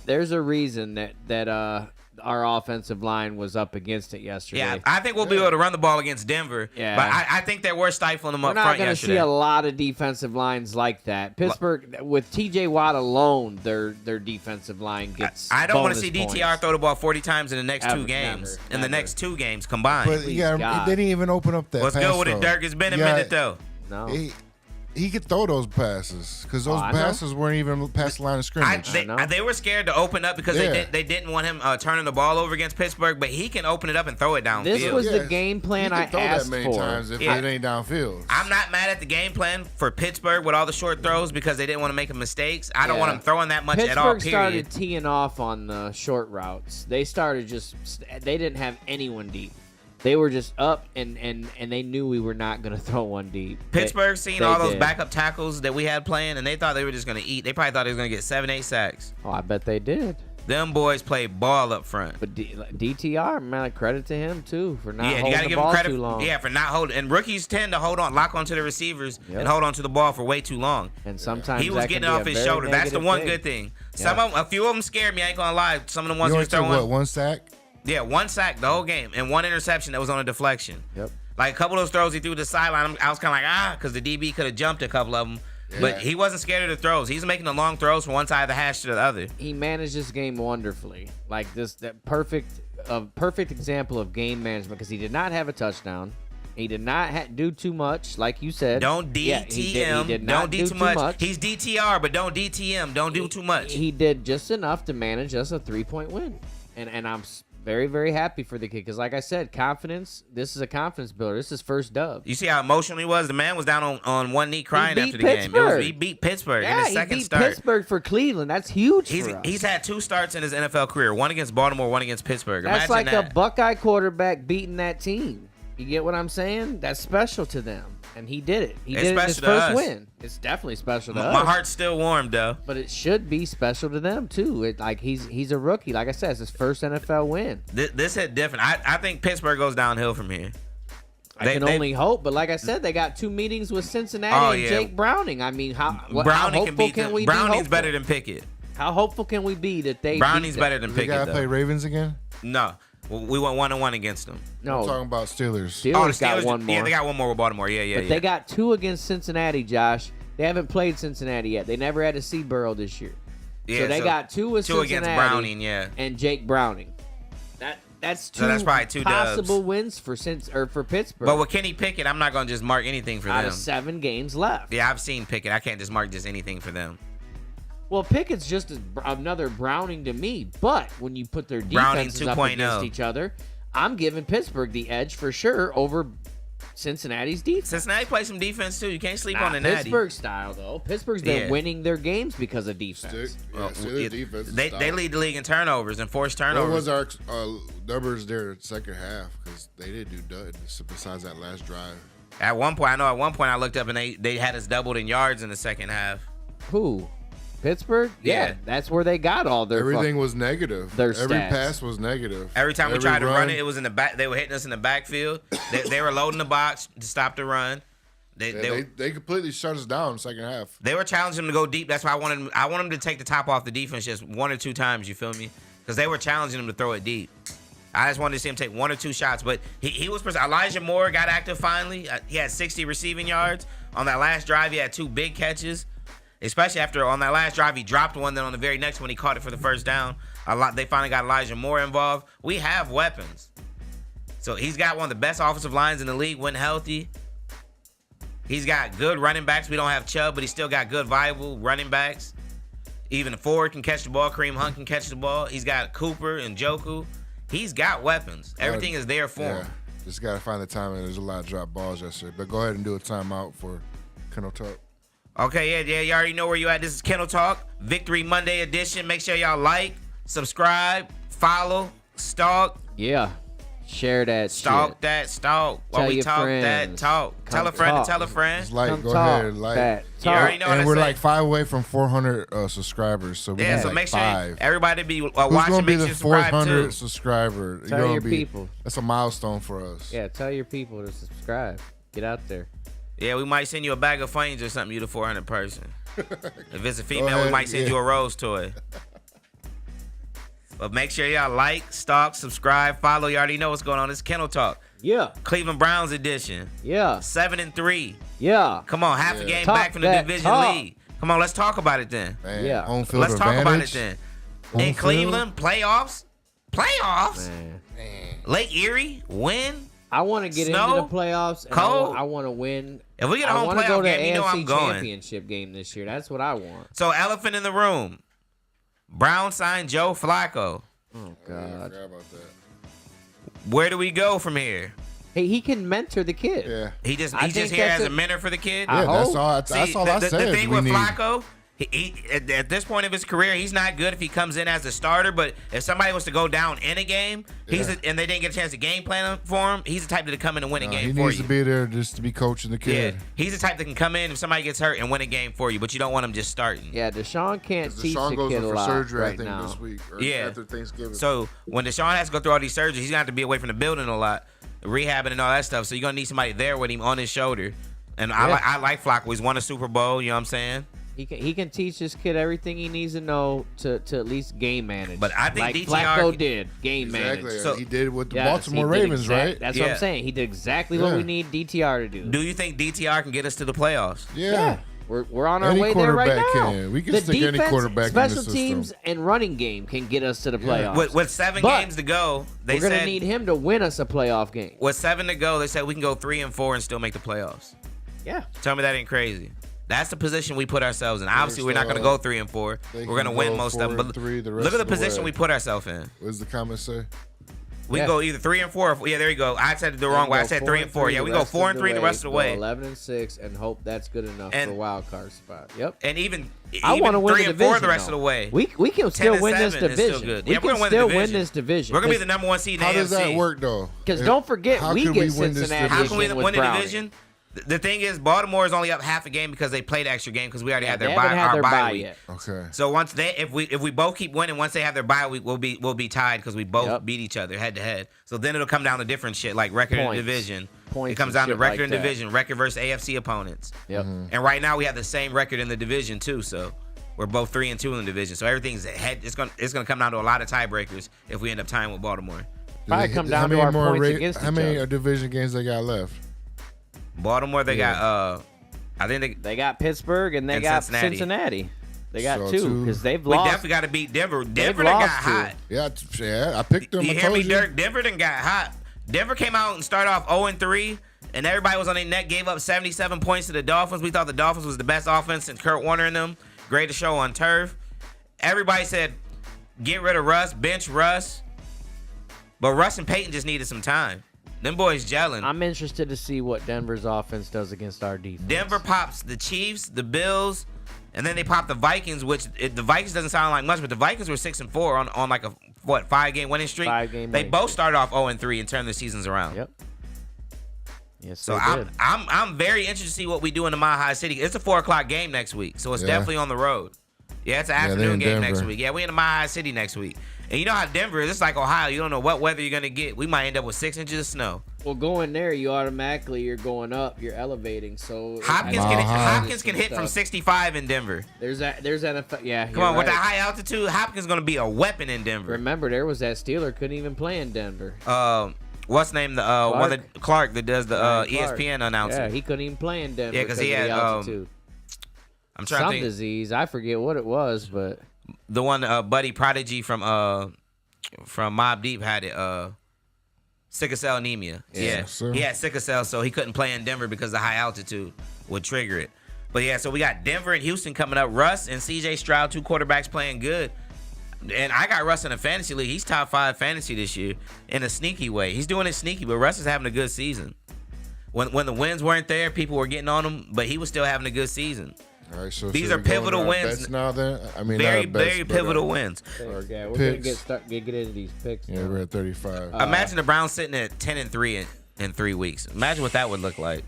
There's a reason that our offensive line was up against it yesterday. Yeah, I think we'll be able to run the ball against Denver. Yeah. But I think that we're stifling them We're up not front going to yesterday. see a lot of defensive lines like that. Pittsburgh, with T.J. Watt alone, their defensive line gets I don't want to bonus see DTR points. throw the ball 40 times in the next 2 games. In the next 2 games combined. But yeah, God. they didn't even open up that What's pass, good with it, though. Dirk? It's been a Yeah, minute, though. No. He could throw those passes because those I know. passes weren't even past the line of scrimmage. They were scared to open up because they didn't want him turning the ball over against Pittsburgh, but he can open it up and throw it downfield. This was the game plan I he can throw asked that many for. times if Yeah. it ain't downfield. I'm not mad at the game plan for Pittsburgh with all the short throws because they didn't want to make mistakes. I don't Yeah. want them throwing that much Pittsburgh at all, started period. teeing off on the short routes. They started they didn't have anyone deep. They were just up, and they knew we were not going to throw one deep. Pittsburgh seen they all those did. backup tackles that we had playing, and they thought they were just going to eat. They probably thought they was going to get 7-8 sacks. Oh, I bet they did. Them boys played ball up front. But DTR, man, credit to him, too, for not Yeah, you holding got to the give him ball credit. too long. Yeah, for not holding. And rookies tend to lock onto the receivers Yep. and hold onto the ball for way too long. And sometimes He was that getting can it be off a his very shoulder. That's the negative one thing. good thing. Yeah. A few of them scared me. I ain't gonna lie. Some of them ones You he only was took throwing. one sack? Yeah, 1 sack the whole game and 1 interception that was on a deflection. Yep. Like a couple of those throws he threw to the sideline, I was kind of like, because the DB could have jumped a couple of them. But he wasn't scared of the throws. He's making the long throws from one side of the hash to the other. He managed this game wonderfully. Like that perfect example of game management because he did not have a touchdown. He did not do too much, like you said. Don't DTM. Yeah, he did not don't do too much. He's DTR, but don't DTM. Don't do too much. He did just enough to manage us a 3-point win. And I'm very, very happy for the kid because, like I said, confidence. This is a confidence builder. This is first dub. You see how emotional he was? The man was down on one knee crying He after beat the game. Pittsburgh. He beat Pittsburgh in Yeah, his second he beat start. Pittsburgh for Cleveland. That's huge for us. He's had 2 starts in his NFL career. One against Baltimore, one against Pittsburgh. That's Imagine like that. a Buckeye quarterback beating that team. You get what I'm saying? That's special to them. And he did it. He It's did it in his special to first us. win. It's definitely special to us. My heart's still warm, though. But it should be special to them, too. He's a rookie. Like I said, it's his first NFL win. This hit different. I think Pittsburgh goes downhill from here. I can only hope. But like I said, they got 2 meetings with Cincinnati and Jake Browning. I mean, how hopeful can we be? Browning's better than Pickett. How hopeful can we be that they Browning's beat them? better than They got Pickett, to play though. Ravens again? No. We went 1-1 against them. No. I'm talking about Steelers. Steelers got one more. Yeah, they got one more with Baltimore. Yeah. But they got 2 against Cincinnati, Josh. They haven't played Cincinnati yet. They never had to see Burrow this year. Yeah, so they got 2 with 2 Cincinnati. against Browning, yeah. And Jake Browning. That's two So that's probably 2 possible dubs. wins for Pittsburgh. But with Kenny Pickett, I'm not gonna just mark anything for out them. of 7 games left. Yeah, I've seen Pickett. I can't just mark just anything for them. Well, Pickett's just another Browning to me. But when you put their Browning defenses up 2.0. against each other, I'm giving Pittsburgh the edge for sure over Cincinnati's defense. Cincinnati plays some defense too. You can't sleep on the Not Natty. Pittsburgh style though. Pittsburgh's been Yeah. winning their games because of defense. Their defense. is They stout. lead the league in turnovers and forced What turnovers. was our numbers there second half? Because they didn't do nothing besides that last drive. At one point, I looked up and they had us doubled in yards in the second half. Who? Pittsburgh? Yeah. That's where they got all their Everything was negative. their Every stats. pass was negative. Every time we Every tried to run it, it was in the back. They were hitting us in the backfield. They were loading the box to stop the run. They completely shut us down in the second half. They were challenging him to go deep. That's why I wanted him to take the top off the defense just 1 or 2 times. You feel me? Because they were challenging him to throw it deep. I just wanted to see him take 1 or 2 shots. But he was. Elijah Moore got active finally. He had 60 receiving yards on that last drive. He had 2 big catches. Especially after on that last drive, he dropped one. Then on the very next one, he caught it for the first down. They finally got Elijah Moore involved. We have weapons. So he's got one of the best offensive lines in the league when healthy. He's got good running backs. We don't have Chubb, but he's still got good, viable running backs. Even Ford can catch the ball. Kareem Hunt can catch the ball. He's got Cooper and Njoku. He's got weapons. Everything is there for him. Just got to find the timing. There's a lot of drop balls yesterday. But go ahead and do a timeout for Kennel Talk. Okay, yeah, you already know where you at. This is Kennel Talk, Victory Monday edition. Make sure y'all like, subscribe, follow, stalk. Yeah. Share that Stalk shit. that, stalk. Tell While we your talk friends. that, talk. Tell a Come friend talk. to tell a friend. Just like, Come go talk ahead and like. that You talk. already know what I And we're say. like 5 away from 400 subscribers. So we Yeah, need so like make sure 5. everybody be Who's watching. going to be Make the sure you subscribe 400 too. subscriber? Tell You're your gonna be- people. That's a milestone for us. Yeah, tell your people to subscribe. Get out there. Yeah, we might send you a bag of flames or something. You the 400 person. If it's a female, we ahead, might send yeah. you a rose toy. But make sure y'all like, stalk, subscribe, follow. You already know what's going on. It's Kennel Talk, Yeah. Cleveland Browns edition. Yeah. 7-3. Yeah. Come on, half a Yeah. game Talk back from the that division talk. lead. Come on, let's talk about it then. Man, Yeah. home field Let's talk about it advantage. then. Home In field. Cleveland, playoffs. Man. Lake Erie, win. I want to get Snow, into the playoffs. And cold. I want to win. If we get a I home want to go playoff to game, you know AFC I'm going. Championship game this year. That's what I want. So, elephant in the room. Brown signed Joe Flacco. Oh I God. forgot about that. Where do we go from here? Hey, he can mentor the kid. Yeah. He's just I here think as that's a it. mentor for the kid. I Yeah, that's hope. all. That's all I the said. thing we with need. Flacco, he at this point of his career, he's not good if he comes in as a starter. But if somebody was to go down in a game, and they didn't get a chance to game plan for him, he's the type that can come in and win a game He for needs you. to be there just to be coaching the Yeah, kid. he's the type that can come in if somebody gets hurt and win a game for you, but you don't want him just starting. Yeah, Deshaun can't teach Deshaun the goes kid in a for lot surgery, right I think, now. this week. Or Yeah. after Thanksgiving. So when Deshaun has to go through all these surgeries, he's gonna have to be away from the building a lot, rehabbing and all that stuff. So you're gonna need somebody there with him on his shoulder. And I like Flacco. He's won a Super Bowl. You know what I'm saying? He can teach this kid everything he needs to know to at least game manage. But I think like DTR Flacco did game exactly. manage. So- he did it with the Yes, Baltimore he did Ravens, right? That's what Yeah. I'm saying. He did exactly what Yeah. we need DTR to do. Do you think DTR can get us to the playoffs? Yeah. We're on our Any way there right quarterback now. can. We can the stick any defense, quarterback in the special system. teams, and running game can get us to the playoffs. With 7 But games to go, they we're gonna said need him to win us a playoff game. with 7 to go, they said we can go 3-4 and still make the playoffs. Yeah. Tell me that ain't crazy. That's the position we put ourselves in. Obviously, we're not going to go 3-4. They We're going to can win go most of them. 4-3 But the rest look at the of the position way. we put ourselves in. What does the comment say? We Yeah. go either 3-4. Yeah, there you go. I said it the wrong way. I said 3-4. Yeah, we go 4-3 the rest of the way. 11-6 and hope that's good enough And- for wild card spot. Yep. And even I want to win the 3-4 division the rest though. of the way. We can still win this 10-7 is division. still good. We Yeah, we're can gonna win the still win division. this division. We're going to be the number 1 seed in the How AFC. does that work, though? Because don't forget, How we can get we win this Cincinnati How can we again win with the Browning. division? The thing is, Baltimore is only up half a game because they played the extra game because we already had They their haven't bye, had our their bye bye week. yet. Okay. So once if we both keep winning, once they have their bye week, we'll be tied because we both Yep. beat each other head to head. So then it'll come down to different shit like record Points. and division. Points It comes and down to shit record like and that. division, record versus AFC opponents. Yep. And right now we have the same record in the division too. So we're both 3-2 in the division. So everything's ahead. It's gonna come down to a lot of tiebreakers if we end up tying with Baltimore. Probably Do come they- down how to many our more points ra- against How each many other. division games they got left? Baltimore, they Yeah. got I think They got Pittsburgh and they And got Cincinnati. Cincinnati. They got So, two because they've We lost. definitely got to beat Denver. Denver done got lost two. hot. Yeah, I picked them. You I hear told me, you. Dirk? Denver done got hot. Denver came out and started off 0-3, and everybody was on their neck, gave up 77 points to the Dolphins. We thought the Dolphins was the best offense since Kurt Warner and them. Greatest show on turf. Everybody said, get rid of Russ, bench Russ. But Russ and Peyton just needed some time. Them boys gelling. I'm interested to see what Denver's offense does against our defense. Denver pops the Chiefs, the Bills, and then they pop the Vikings, which the Vikings doesn't sound like much, but the Vikings were 6-4 on like a 5-game winning streak. 5-game They winning both streak. started off 0-3 and turned their seasons around. Yep. Yes, So they did. I'm very interested to see what we do in the Mile High City. It's a 4:00 game next week, so it's definitely on the road. Yeah, it's an they're afternoon in game Denver. next week. Yeah, we in the Mile High City next week. And you know how Denver is. It's like Ohio. You don't know what weather you're gonna get. We might end up with 6 inches of snow. Well, going there, you're going up, you're elevating. So Hopkins can hit from stuff. 65 in Denver. There's NFL. Yeah, Come on, with that high altitude, Hopkins gonna be a weapon in Denver. Remember, there was that Steeler couldn't even play in Denver. What's name the one that Clark that does the Ryan Clark. ESPN announcer? Yeah, he couldn't even play in Denver. Yeah, 'cause he of the had, altitude. I'm trying Some to think. disease. I forget what it was, but The one Buddy Prodigy from Mobb Deep had it. Sickle cell anemia. Yeah, sir. he had sickle cell, so he couldn't play in Denver because the high altitude would trigger it. But yeah, so we got Denver and Houston coming up. Russ and CJ Stroud, 2 quarterbacks playing good. And I got Russ in a fantasy league. He's top 5 fantasy this year in a sneaky way. He's doing it sneaky, but Russ is having a good season. When the wins weren't there, people were getting on him, but he was still having a good season. All right, so These should are we go pivotal into our wins. bets now then? I mean, Very, not our bets, very but, pivotal wins. yeah, we're Picks. gonna get into these picks. Yeah, now. we're at 35. Imagine the Browns sitting at 10-3 in 3 weeks. Imagine what that would look like.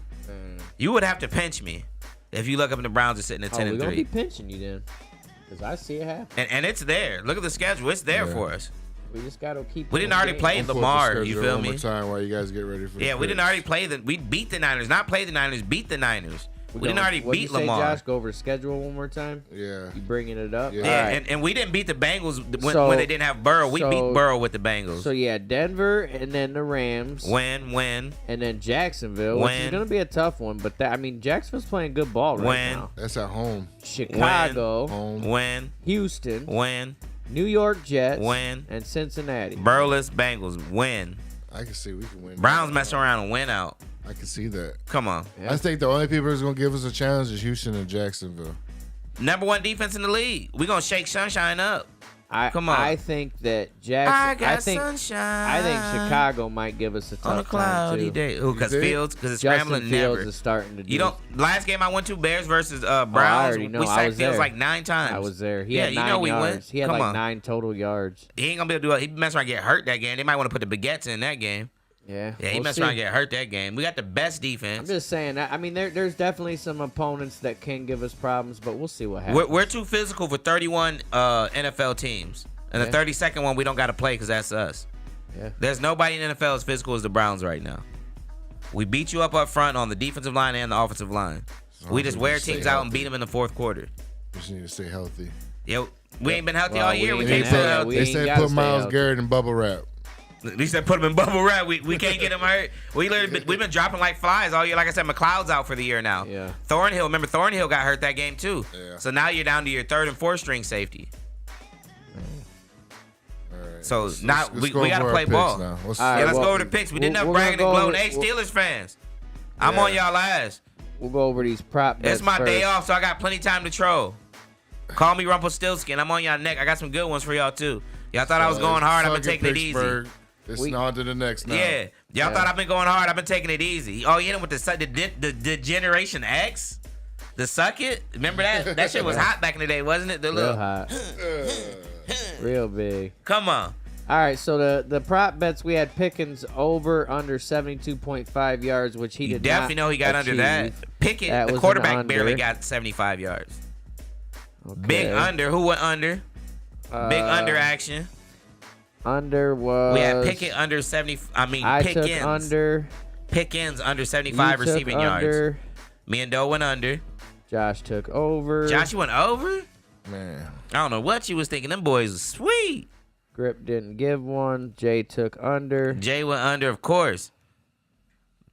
You would have to pinch me if you look up and the Browns are sitting at 10 we're and gonna be 3. pinching you then, because I see it happen. And it's there. Look at the schedule. It's there for us. We just gotta keep. We didn't those already games. play I'll pull up Lamar. the You schedule feel one me? more time while you guys get ready for the Yeah, we didn't picks. already play we beat the Niners. Not play the Niners, beat the Niners. We didn't already What'd you beat say, Lamar. Josh, go over the schedule one more time. Yeah. You bringing it up? Yeah. All Yeah, right. and we didn't beat the Bengals So- when they didn't have Burrow. We beat so- Burrow with the Bengals. So yeah, Denver and then the Rams. Win. And then Jacksonville, which is Win. going to be a tough one. But Jacksonville's playing good ball right Win. now. That's at home. Chicago, Home. Win. Houston, Win. New York Jets, Win. and Cincinnati. Burless Bengals. Win. I can see we can win. Browns messing around and win out. I can see that. Come on. Yeah. I think the only people that's going to give us a challenge is Houston and Jacksonville. Number 1 defense in the league. We're going to shake Sunshine up. Come on. I think that Jackson. I think sunshine. Chicago might give us a tough On a cloudy time too. day. Ooh, because You think? Fields, because it's Justin scrambling Fields never. is starting to do. You don't. Last game I went to, Bears versus Browns. already know. We I sacked was Fields there. like 9 times. I was there. He Yeah, had you 9 know we yards. went. He had Come like on. 9 total yards. He ain't gonna be able to do it. He messed around and get hurt that game. They might want to put the baguettes in that game. Yeah. Yeah, he we'll messed see. around and get hurt that game. We got the best I'm defense. just saying. I mean, there's definitely some opponents that can give us problems, but we'll see what happens. We're too physical for 31 NFL teams. And the 32nd one we don't got to play because that's us. Yeah. There's nobody in the NFL as physical as the Browns right now. We beat you up front on the defensive line and the offensive line. We just wear teams out and beat them in the 4th quarter. We just need to stay healthy. Yeah, we ain't been healthy Well, all year. we We ain't can't been stay healthy. healthy. We They ain't said gotta put stay Myles healthy. Garrett in bubble wrap. They said put him in bubble wrap. We can't get him hurt. We've been dropping like flies all year. Like I said, McLeod's out for the year now. Yeah. Thornhill, remember Thornhill got hurt that game too. Yeah. So now you're down to your 3rd and 4th string safety. All right. So now Let's we go got to over our play picks ball. now. All right, Yeah, let's well, go over the picks. We did enough we're bragging gonna and go gloating. Hey, over- Steelers fans, I'm Yeah. on y'all ass. We'll go over these prop bets It's my first. day off, so I got plenty of time to troll. Call me Rumpelstiltskin. I'm on y'all neck. I got some good ones for y'all too. Y'all thought I was going hard. I've been taking it easy. It's on to the next now. Yeah, y'all thought I've been going hard. I've been taking it easy. Oh, you hit him with the Generation X, the suck it. Remember that? That shit was hot back in the day, wasn't it? The Real little, hot. Real big. come on. All right, so the prop bets, we had Pickens over under 72.5 yards, which he You did definitely not know he got under that. achieve. Pickett, That the was an quarterback, barely under. got 75 yards. Okay. Big under. Who went under? Big under action. Under was... We had Pickett under 70. I took Pickens. under. Pickens under You 75 took receiving yards. under. Me and Doe went under. Josh took over. Josh, you went over? Man. I don't know what you was thinking. Them boys was sweet. Grip didn't give one. Jay took under. Jay went under, of course.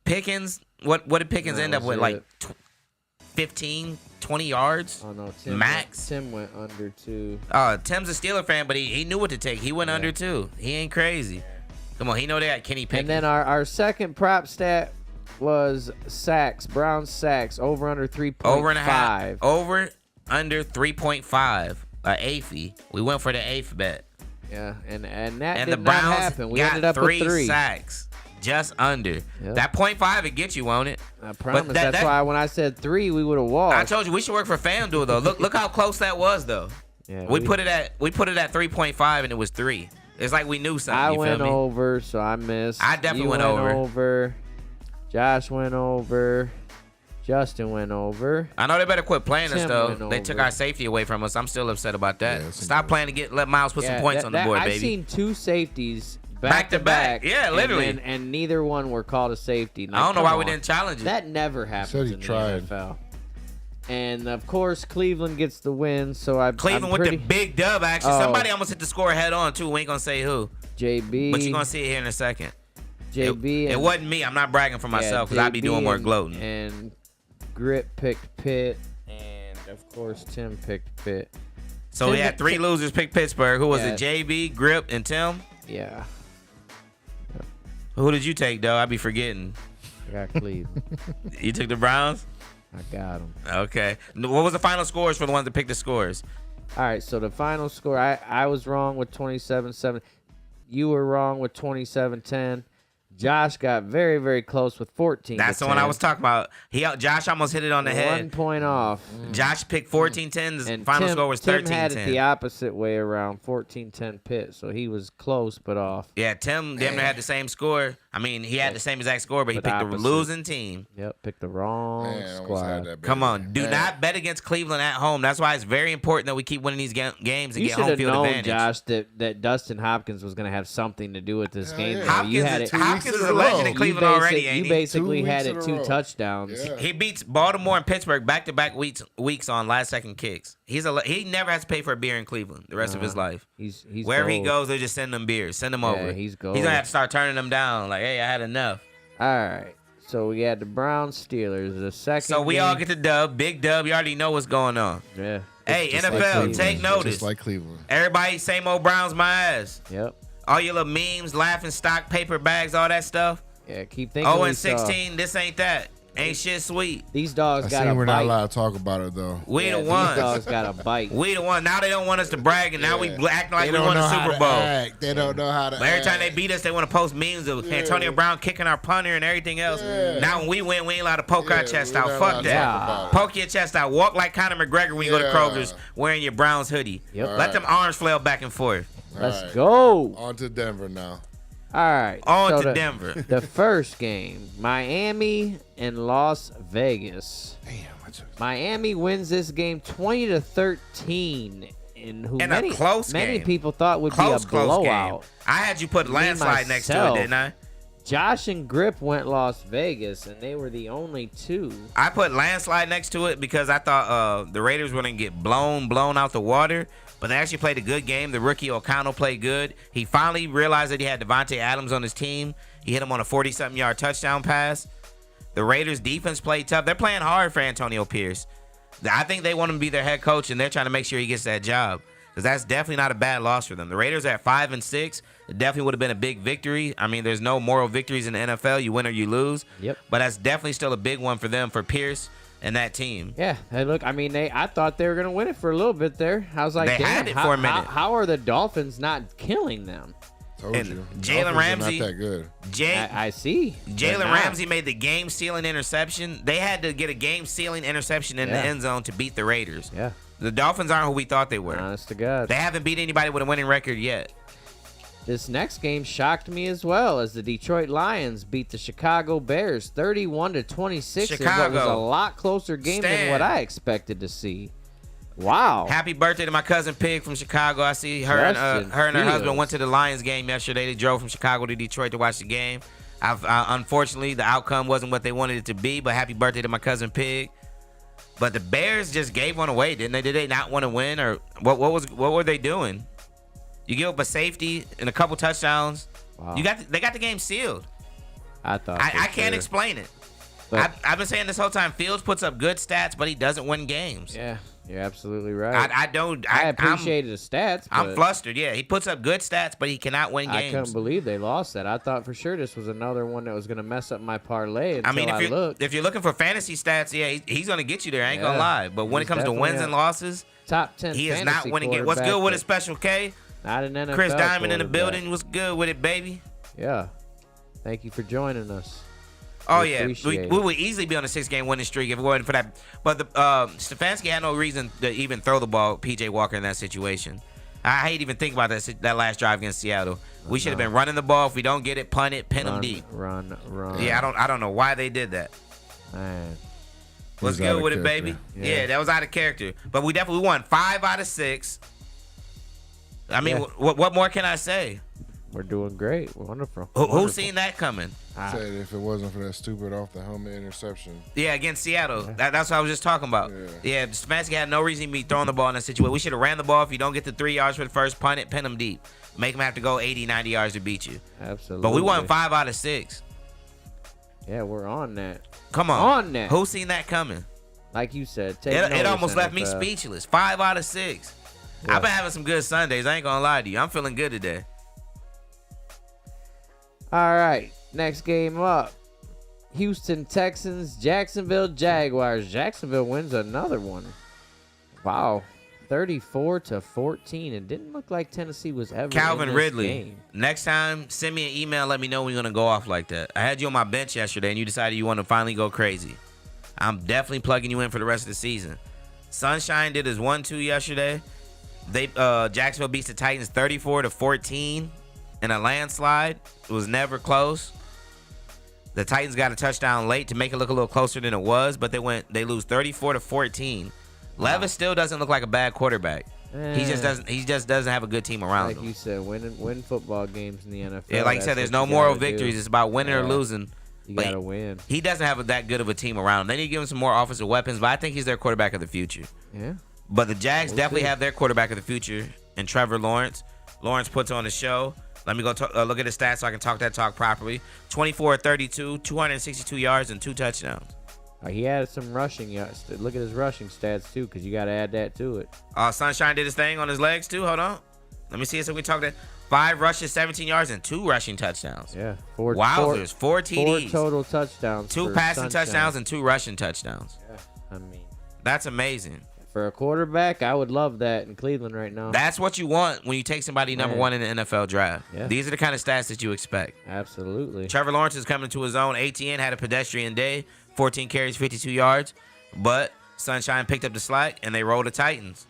Pickens, what did Pickens That end up was with? Like it. 15, 20 yards. Oh no, max. Tim went under 2. Tim's a Steeler fan, but he knew what to take. He went under 2. He ain't crazy. Come on, he know they got Kenny Pickett. And then our second prop stat was sacks, Browns sacks, over under 3.5. Over and a half. Over under 3.5. AFC. We went for the eighth bet. Yeah, and that And did the not Browns happen. We got ended up with 3 sacks. Just under. Yep. That 0.5 it get you, won't it? I promise. that- That's why when I said 3, we would have walked. I told you we should work for FanDuel though. Look how close that was though. Yeah, We put it at 3.5 and it was 3. It's like we knew something. I You went feel me? over, so I missed. I definitely You went over. Josh went over. Justin went over. I know they better quit playing us Tim though. went They took over. our safety away from us. I'm still upset about that. Yeah, that's Stop some playing to let Miles put some points on the board, I've baby. seen 2 safeties Back to back. Yeah, literally. And neither one were called a safety. I don't know why we didn't challenge it. That never happens Said he in tried. the NFL. And of course, Cleveland gets the win. So Cleveland I'm with pretty, the big dub action. Oh. Somebody almost hit the score head on too. We ain't gonna say who, JB. but you're gonna see it here in a second. JB. It wasn't me. I'm not bragging for myself because I be JB doing more and- gloating. And Grip picked Pitt, and of course Tim picked Pitt. So we had 3 losers pick Pittsburgh. Who was Yeah. it? JB, Grip, and Tim. Yeah, Who did you take, though? I be forgetting. I got Cleveland. You took the Browns. I got them. Okay. What was the final scores for the ones that picked the scores? All right, so the final score, I was wrong with 27-7. You were wrong with 27-10. Josh got very, very close with 14. That's the one I was talking about. Josh almost hit it on the 1 head. point off. Josh picked 14-10. The And final Tim, score was Tim had it 13-10. the opposite way around, 14-10 Pitt. So he was close but off. Yeah, Tim damn near had the same score. I mean, he had the same exact score, but he But picked the opposite. losing team. Yep, picked the wrong Man, I almost had squad. that Come baby. on, do Man. not bet against Cleveland at home. That's why it's very important that we keep winning these games and You get should home have field known, advantage. Josh, that Dustin Hopkins was going to have something to do with this Hell game. yeah. You know, Hopkins, you had it. Hopkins in is a a legend row. in You Cleveland already, You ain't he? basically 2 had weeks it in a 2 row. touchdowns. Yeah. He beats Baltimore and Pittsburgh back-to-back weeks on last-second kicks. He never has to pay for a beer in Cleveland the rest of his life. He's Wherever he gold. goes, they just send him beers. Send him over. he's gold. He's gonna have to start turning them down. Like, hey, I had enough. All right. So we had the Browns Steelers. The second. So we game, all get the dub, big dub. You already know what's going on. Yeah. Hey, Just like NFL, Cleveland. take notice. Just like Cleveland. Everybody, same old Browns, my ass. Yep. All your little memes, laughing stock, paper bags, all that stuff. Yeah. Keep thinking. 0 we and saw. 16, this ain't that. Ain't shit sweet. These dogs I got seen a we're bite. not allowed to talk about it though. We Yeah, the these ones. dogs got a bite. We the one. Now they don't want us to brag, and now we Yeah. acting like They we don't won know the how Super to Bowl. act. They don't know how to But every time they act. beat us, they want to post memes of Antonio Brown kicking our punter and everything else. Yeah. Now when we win, we ain't allowed to poke our Yeah, chest we're out. not Fuck allowed to that. talk about it. Poke your chest out. Walk like Conor McGregor when you go to Yeah. Kroger's wearing your Browns hoodie. Yep. Let them arms flail back and forth. Let's All right. go. On to Denver now. All right. On so to the- Denver. The first game, Miami and Las Vegas. Damn, I took Miami wins this game 20-13, in who In a close many game. people thought would Close be a blowout. game. I had you put landslide next to it, myself. didn't I? Josh and Grip went Las Vegas, and they were the only 2. I put landslide next to it because I thought the Raiders were going to get blown out the water. But they actually played a good game. The rookie O'Connell played good. He finally realized that he had Devontae Adams on his team. He hit him on a 40-something yard touchdown pass. The Raiders defense played tough. They're playing hard for Antonio Pierce. I think they want him to be their head coach, and they're trying to make sure he gets that job. Because that's definitely not a bad loss for them. The Raiders are at 5-6. It definitely would have been a big victory. I mean, there's no moral victories in the NFL. You win or you lose. Yep. But that's definitely still a big one for them, for Pierce and that team. Yeah, hey, look, I mean, I thought they were going to win it for a little bit there. I was like, They damn, had it for a minute. How are the Dolphins not killing them? Told And you. Jalen Dolphins are Ramsey- Not that good. I see. They're Jalen not. Ramsey made the game-sealing interception. They had to get a game-sealing interception in the Yeah. end zone to beat the Raiders. Yeah, The Dolphins aren't who we thought they were. honest to God. They haven't beat anybody with a winning record yet. This next game shocked me as well, as the Detroit Lions beat the Chicago Bears 31-26 in what was a Chicago. lot closer game than Stand. what I expected to see. Wow. Happy birthday to my cousin Pig from Chicago. I see her and Justin her husband Fields. went to the Lions game yesterday. They drove from Chicago to Detroit to watch the game. Unfortunately, the outcome wasn't what they wanted it to be, but happy birthday to my cousin Pig. But the Bears just gave one away, didn't they? Did they not want to win, or what were they doing? You give up a safety and a couple touchdowns. Wow. They got the game sealed. I thought I for can't sure. explain it. I've been saying this whole time. Fields puts up good stats, but he doesn't win games. Yeah, you're absolutely right. I don't. I appreciated his stats. I'm but flustered. Yeah, he puts up good stats, but he cannot win games. I couldn't believe they lost that. I thought for sure this was another one that was going to mess up my parlay. I mean, Until if you're looking for fantasy stats, yeah, he's going to get you there. I ain't Yeah. gonna lie. But when it He's comes to wins definitely and losses, top 10 he is not fantasy winning games. What's good with a quarterback, Special K? but not an NFL Chris Diamond in the quarterback. building. What's good with it, baby? Yeah. Thank you for joining us. Oh, We yeah. We appreciate it. would easily be on a 6-game winning streak if it wasn't for that. But Stefanski had no reason to even throw the ball P.J. Walker in that situation. I hate even thinking about that last drive against Seattle. We should have been running the ball. If we don't get it, punt it, pin them deep. Run. Yeah, I don't know why they did that. Man. What's He was out good of with it, character. baby? Yeah. Yeah, that was out of character. But we definitely won 5 out of 6. I mean, Yeah. what more can I say? We're doing great. Wonderful. Who Wonderful. seen that coming? Said if it wasn't for that stupid off the helmet interception. Yeah, against Seattle. That's what I was just talking about. Yeah, Stefanski had no reason to be throwing the ball in that situation. We should have ran the ball. If you don't get the 3 yards for the first, punt it, pin them deep. Make them have to go 80, 90 yards to beat you. Absolutely. But we won 5 out of 6. Yeah, we're on that. Come on. On that. Who seen that coming? Like you said, take It notice, almost left me NFL. speechless. 5 out of 6. Yeah. I've been having some good Sundays. I ain't going to lie to you. I'm feeling good today. All right, next game up. Houston Texans, Jacksonville Jaguars. Jacksonville wins another one. Wow. 34-14. It didn't look like Tennessee was ever Calvin in this Ridley. game. Next time, send me an email. Let me know when you're going to go off like that. I had you on my bench yesterday, and you decided you want to finally go crazy. I'm definitely plugging you in for the rest of the season. Sunshine did his 1-2 yesterday. Jacksonville beats the Titans 34-14 in a landslide. It was never close. The Titans got a touchdown late to make it look a little closer than it was, but they lose 34-14. Levis still doesn't look like a bad quarterback. He just doesn't have a good team around Like him. you said, win football games in the NFL. Yeah, like you said, That's there's what no you moral gotta do. victories. It's about winning or Yeah. losing. You But got to win. He doesn't have that good of a team around him. They need to give him some more offensive weapons, but I think he's their quarterback of the future. Yeah. But the Jags We'll definitely see. have their quarterback of the future in Trevor Lawrence. Lawrence puts on the show. Let me go look at his stats so I can talk that talk properly. 24-32, 262 yards, and 2 touchdowns. He had some rushing yards. Look at his rushing stats, too, because you got to add that to it. Sunshine did his thing on his legs, too. Hold on. Let me see it so we can talk that. 5 rushes, 17 yards, and 2 rushing touchdowns. Yeah. Wowzers. 4 TDs. 4 total touchdowns. 2 for passing Sunshine. touchdowns and 2 rushing touchdowns. Yeah. I mean, That's amazing. for a quarterback, I would love that in Cleveland right now. That's what you want when you take somebody number Man. 1 in the NFL draft. Yeah. These are the kind of stats that you expect. Absolutely. Trevor Lawrence is coming to his own. ATN had a pedestrian day, 14 carries, 52 yards, but Sunshine picked up the slack and they rolled the Titans.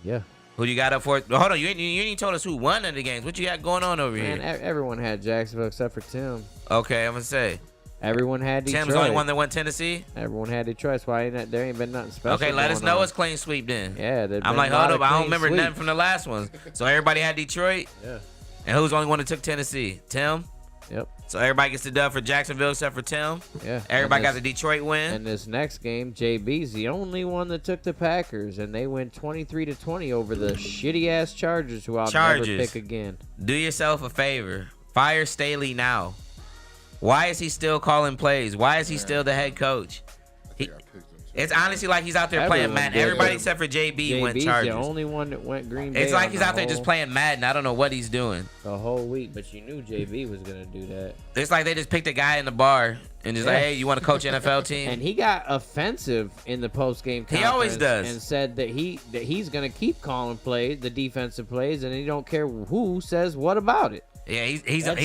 Yeah. Who you got up for? Hold on, you ain't told us who won the games. What you got going on over Man, here? everyone had Jacksonville except for Tim. Okay, I'm gonna say Everyone had Detroit. Tim's the only one that won Tennessee. Everyone had Detroit. That's why there ain't been nothing special. Okay, let us going know on. it's clean sweep then. Yeah, I'm like, hold up, I don't remember nothing from the last ones. So everybody had Detroit. Yeah. And who's the only one that took Tennessee? Tim. Yep. So everybody gets the dub for Jacksonville except for Tim. Yeah. Everybody got And the Detroit win. And this next game, JB's the only one that took the Packers, and they went 23-20 over the shitty ass Chargers, who I'll never Chargers. pick again. Do yourself a favor. Fire Staley now. Why is he still calling plays? Why is he still the head coach? I picked him too. It's honestly like he's out there playing Everyone Madden. did. Everybody except for JB went JB's Chargers. the only one that went Green Bay. It's like on he's the out there just whole- playing Madden. I don't know what he's doing. the whole week, but you knew JB was gonna do that. It's like they just picked a guy in the bar and just like, Yeah. hey, you want to coach NFL team? And he got offensive in the post game. He always does. and said that he's gonna keep calling plays, the defensive plays, and he don't care who says what about it. Yeah, he's That's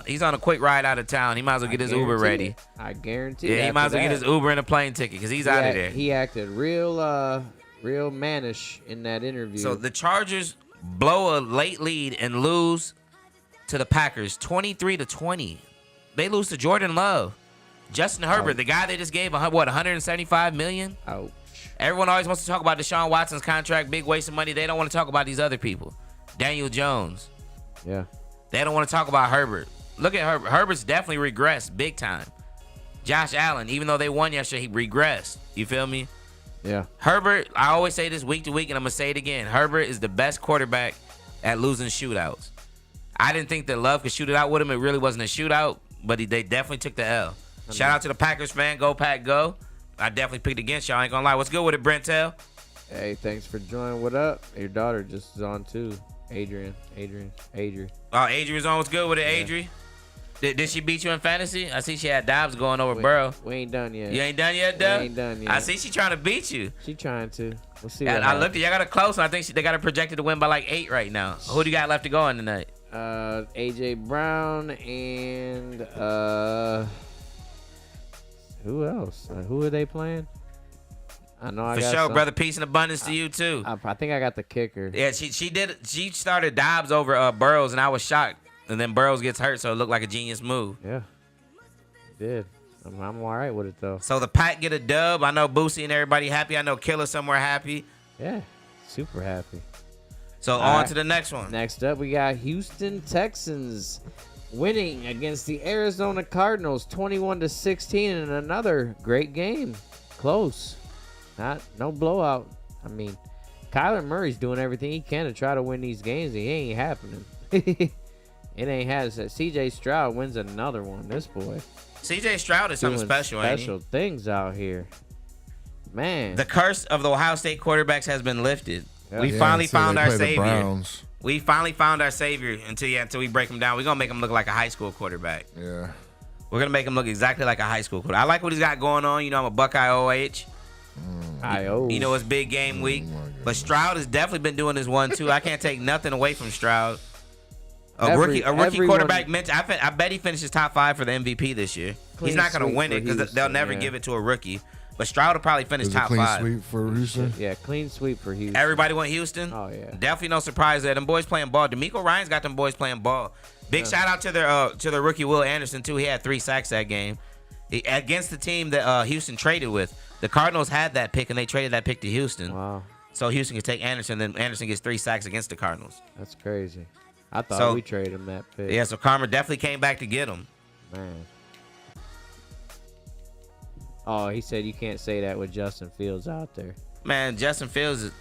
his on a quick ride out of town. He might as well get his Uber Guarantee ready. it. I guarantee. Yeah, he after might as well get that. his Uber and a plane ticket because he's out of there. He acted real mannish in that interview. So the Chargers blow a late lead and lose to the Packers 23-20. They lose to Jordan Love. Justin Herbert, the guy they just gave $175 million. Ouch. Everyone always wants to talk about Deshaun Watson's contract, big waste of money. They don't want to talk about these other people. Daniel Jones. Yeah. They don't want to talk about Herbert. Look at Herbert. Herbert's definitely regressed big time. Josh Allen, even though they won yesterday, he regressed. You feel me? Yeah. Herbert, I always say this week to week, and I'm going to say it again. Herbert is the best quarterback at losing shootouts. I didn't think that Love could shoot it out with him. It really wasn't a shootout, but they definitely took the L. Shout out to the Packers fan. Go Pack, go. I definitely picked against y'all. I ain't gonna lie. What's good with it, Brentel? Hey, thanks for joining. What up? Your daughter just is on too. Adrian. Oh, Adrian's on. What's good with it, Adri? Did she beat you in fantasy? I see she had Dobbs going over Burrow. We ain't done yet. You ain't done yet, Dub? We ain't done yet. I see she trying to beat you. She trying to. We'll see. I looked at y'all got a close one. I think they got her projected to win by like 8 right now. Who do you got left to go on tonight? AJ Brown and who else? Who are they playing? I know I For got sure, some. brother. Peace and abundance to you too. I think I got the kicker. Yeah, she started Dobbs over Burrows, and I was shocked. And then Burrows gets hurt, so it looked like a genius move. Yeah, did. I'm all right with it though. So the Pack get a dub. I know Boosie and everybody happy. I know Killer somewhere happy. Yeah, super happy. So All on right. to the next one. Next up, we got Houston Texans winning against the Arizona Cardinals 21-16 in another great game. Close. No blowout. I mean, Kyler Murray's doing everything he can to try to win these games, and it ain't happening. It ain't happening. CJ Stroud wins another one. This boy. CJ Stroud is something doing special, ain't he? Special things out here. Man. The curse of the Ohio State quarterbacks has been lifted. Yeah. We finally so found they our play the savior. Browns. We finally found our savior until we break him down. We're going to make him look like a high school quarterback. Yeah. We're going to make him look exactly like a high school quarterback. I like what he's got going on. You know, I'm a Buckeye OH. You know, it's big game week. But Stroud has definitely been doing this one, too. I can't take nothing away from Stroud. A rookie quarterback. I bet he finishes top 5 for the MVP this year. He's not going to win it because they'll never give it to a rookie. But Stroud will probably finish top 5. Clean sweep for Houston? Yeah, clean sweep for Houston. Everybody went Houston? Oh, yeah. Definitely no surprise there. Them boys playing ball. D'Amico Ryan's got them boys playing ball. Big shout out to their rookie Will Anderson, too. He had 3 sacks that game. Against the team that Houston traded with. The Cardinals had that pick, and they traded that pick to Houston. Wow. So Houston can take Anderson, then Anderson gets 3 sacks against the Cardinals. That's crazy. I thought we traded him that pick. Yeah, so Karma definitely came back to get him. Man. Oh, he said you can't say that with Justin Fields out there. Man, Justin Fields is...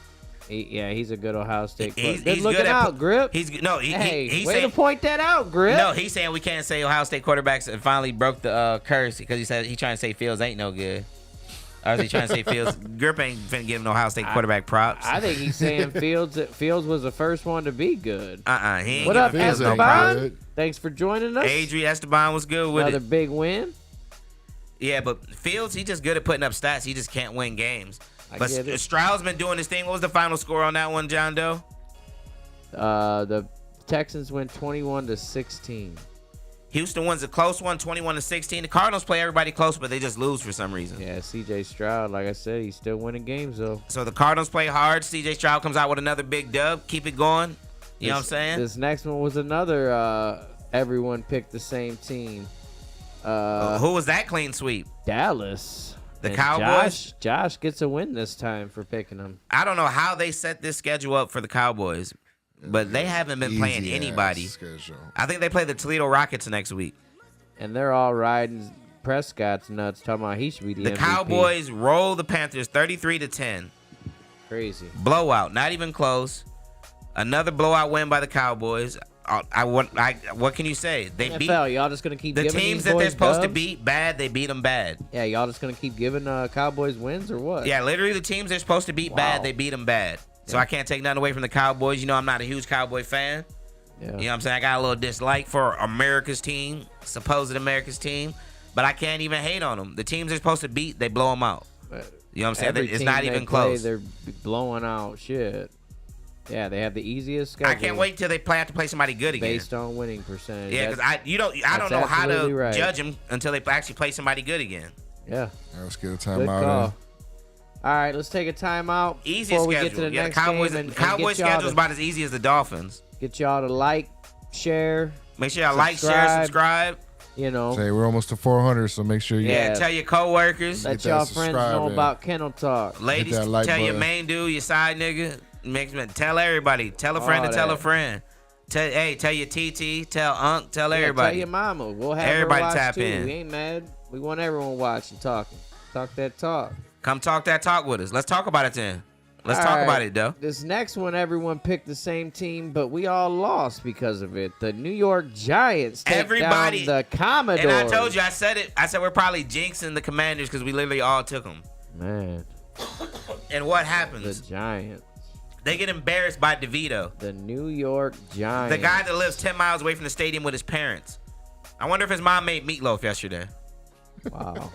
He's a good Ohio State player. He's good looking good out, Grip. He's way saying, to point that out, Grip. No, he's saying we can't say Ohio State quarterbacks and finally broke the curse because he said he trying to say Fields ain't no good. Or is he trying to say Fields? Grip ain't finna give him no Ohio State quarterback props. I think he's saying Fields was the first one to be good. He ain't What up, giving Fields no Esteban? props. Thanks for joining us. Adri Esteban was good with Another it. big win. Yeah, but Fields, he just good at putting up stats. He just can't win games. I But get it. Stroud's been doing his thing. What was the final score on that one, John Doe? The Texans win 21-16. Houston wins a close one, 21-16. The Cardinals play everybody close, but they just lose for some reason. Yeah, CJ Stroud, like I said, he's still winning games though. So the Cardinals play hard. CJ Stroud comes out with another big dub. Keep it going. You know what I'm saying? This next one was another everyone picked the same team. Who was that clean sweep? Dallas. The And Cowboys? Josh gets a win this time for picking them. I don't know how they set this schedule up for the Cowboys, but they haven't been playing Easy-ass anybody. schedule. I think they play the Toledo Rockets next week. And they're all riding Prescott's nuts, talking about he should be the The MVP. Cowboys roll the Panthers 33-10. Crazy. Blowout, not even close. Another blowout win by the Cowboys. What can you say? They beat NFL, y'all just gonna keep the giving teams these that they're boys supposed to dubs? beat bad. They beat them bad. Yeah, y'all just gonna keep giving Cowboys wins or what? Yeah, literally the teams they're supposed to beat bad. They beat them bad. So I can't take nothing away from the Cowboys. You know, I'm not a huge Cowboy fan. Yeah. You know what I'm saying? I got a little dislike for America's team, supposed America's team, but I can't even hate on them. The teams they're supposed to beat, they blow them out. You know what I'm saying? Every It's team not they even play, close. They're blowing out shit. Yeah, they have the easiest schedule. I can't wait till they have to play somebody good again. Based on winning percentage. Yeah, because I don't that's know how to absolutely right. judge them until they actually play somebody good again. Yeah. Let's get a Good timeout. call. All right, let's take a timeout Easiest before we schedule. get to the Yeah, next the Cowboys, game. And Cowboys get y'all schedule is to- about as easy as the Dolphins. Get y'all to like, share. Make sure y'all like, share, subscribe. You know, Say we're almost to 400, so make sure you Yeah, tell your coworkers. let Hit that y'all friends subscribe know in. about Kennel Talk. Ladies, that like tell your button. main dude, your side nigga. Tell everybody. Tell a friend All to tell a that. friend. Tell your TT, tell Unc, tell Yeah, everybody. Tell your mama. We'll have Everybody her watch tap too. in. We ain't mad. We want everyone watching, talking. Talk that talk. Come talk that talk with us. Let's talk about it then. Let's All talk right. about it, though. This next one, everyone picked the same team, but we all lost because of it. The New York Giants take Everybody- down the Commodores. And I told you, I said it. I said we're probably jinxing the Commanders because we literally all took them. Man, And what the happens? Giants. They get embarrassed by DeVito, The New York Giants. the guy that lives 10 miles away from the stadium with his parents. I wonder if his mom made meatloaf yesterday. Wow.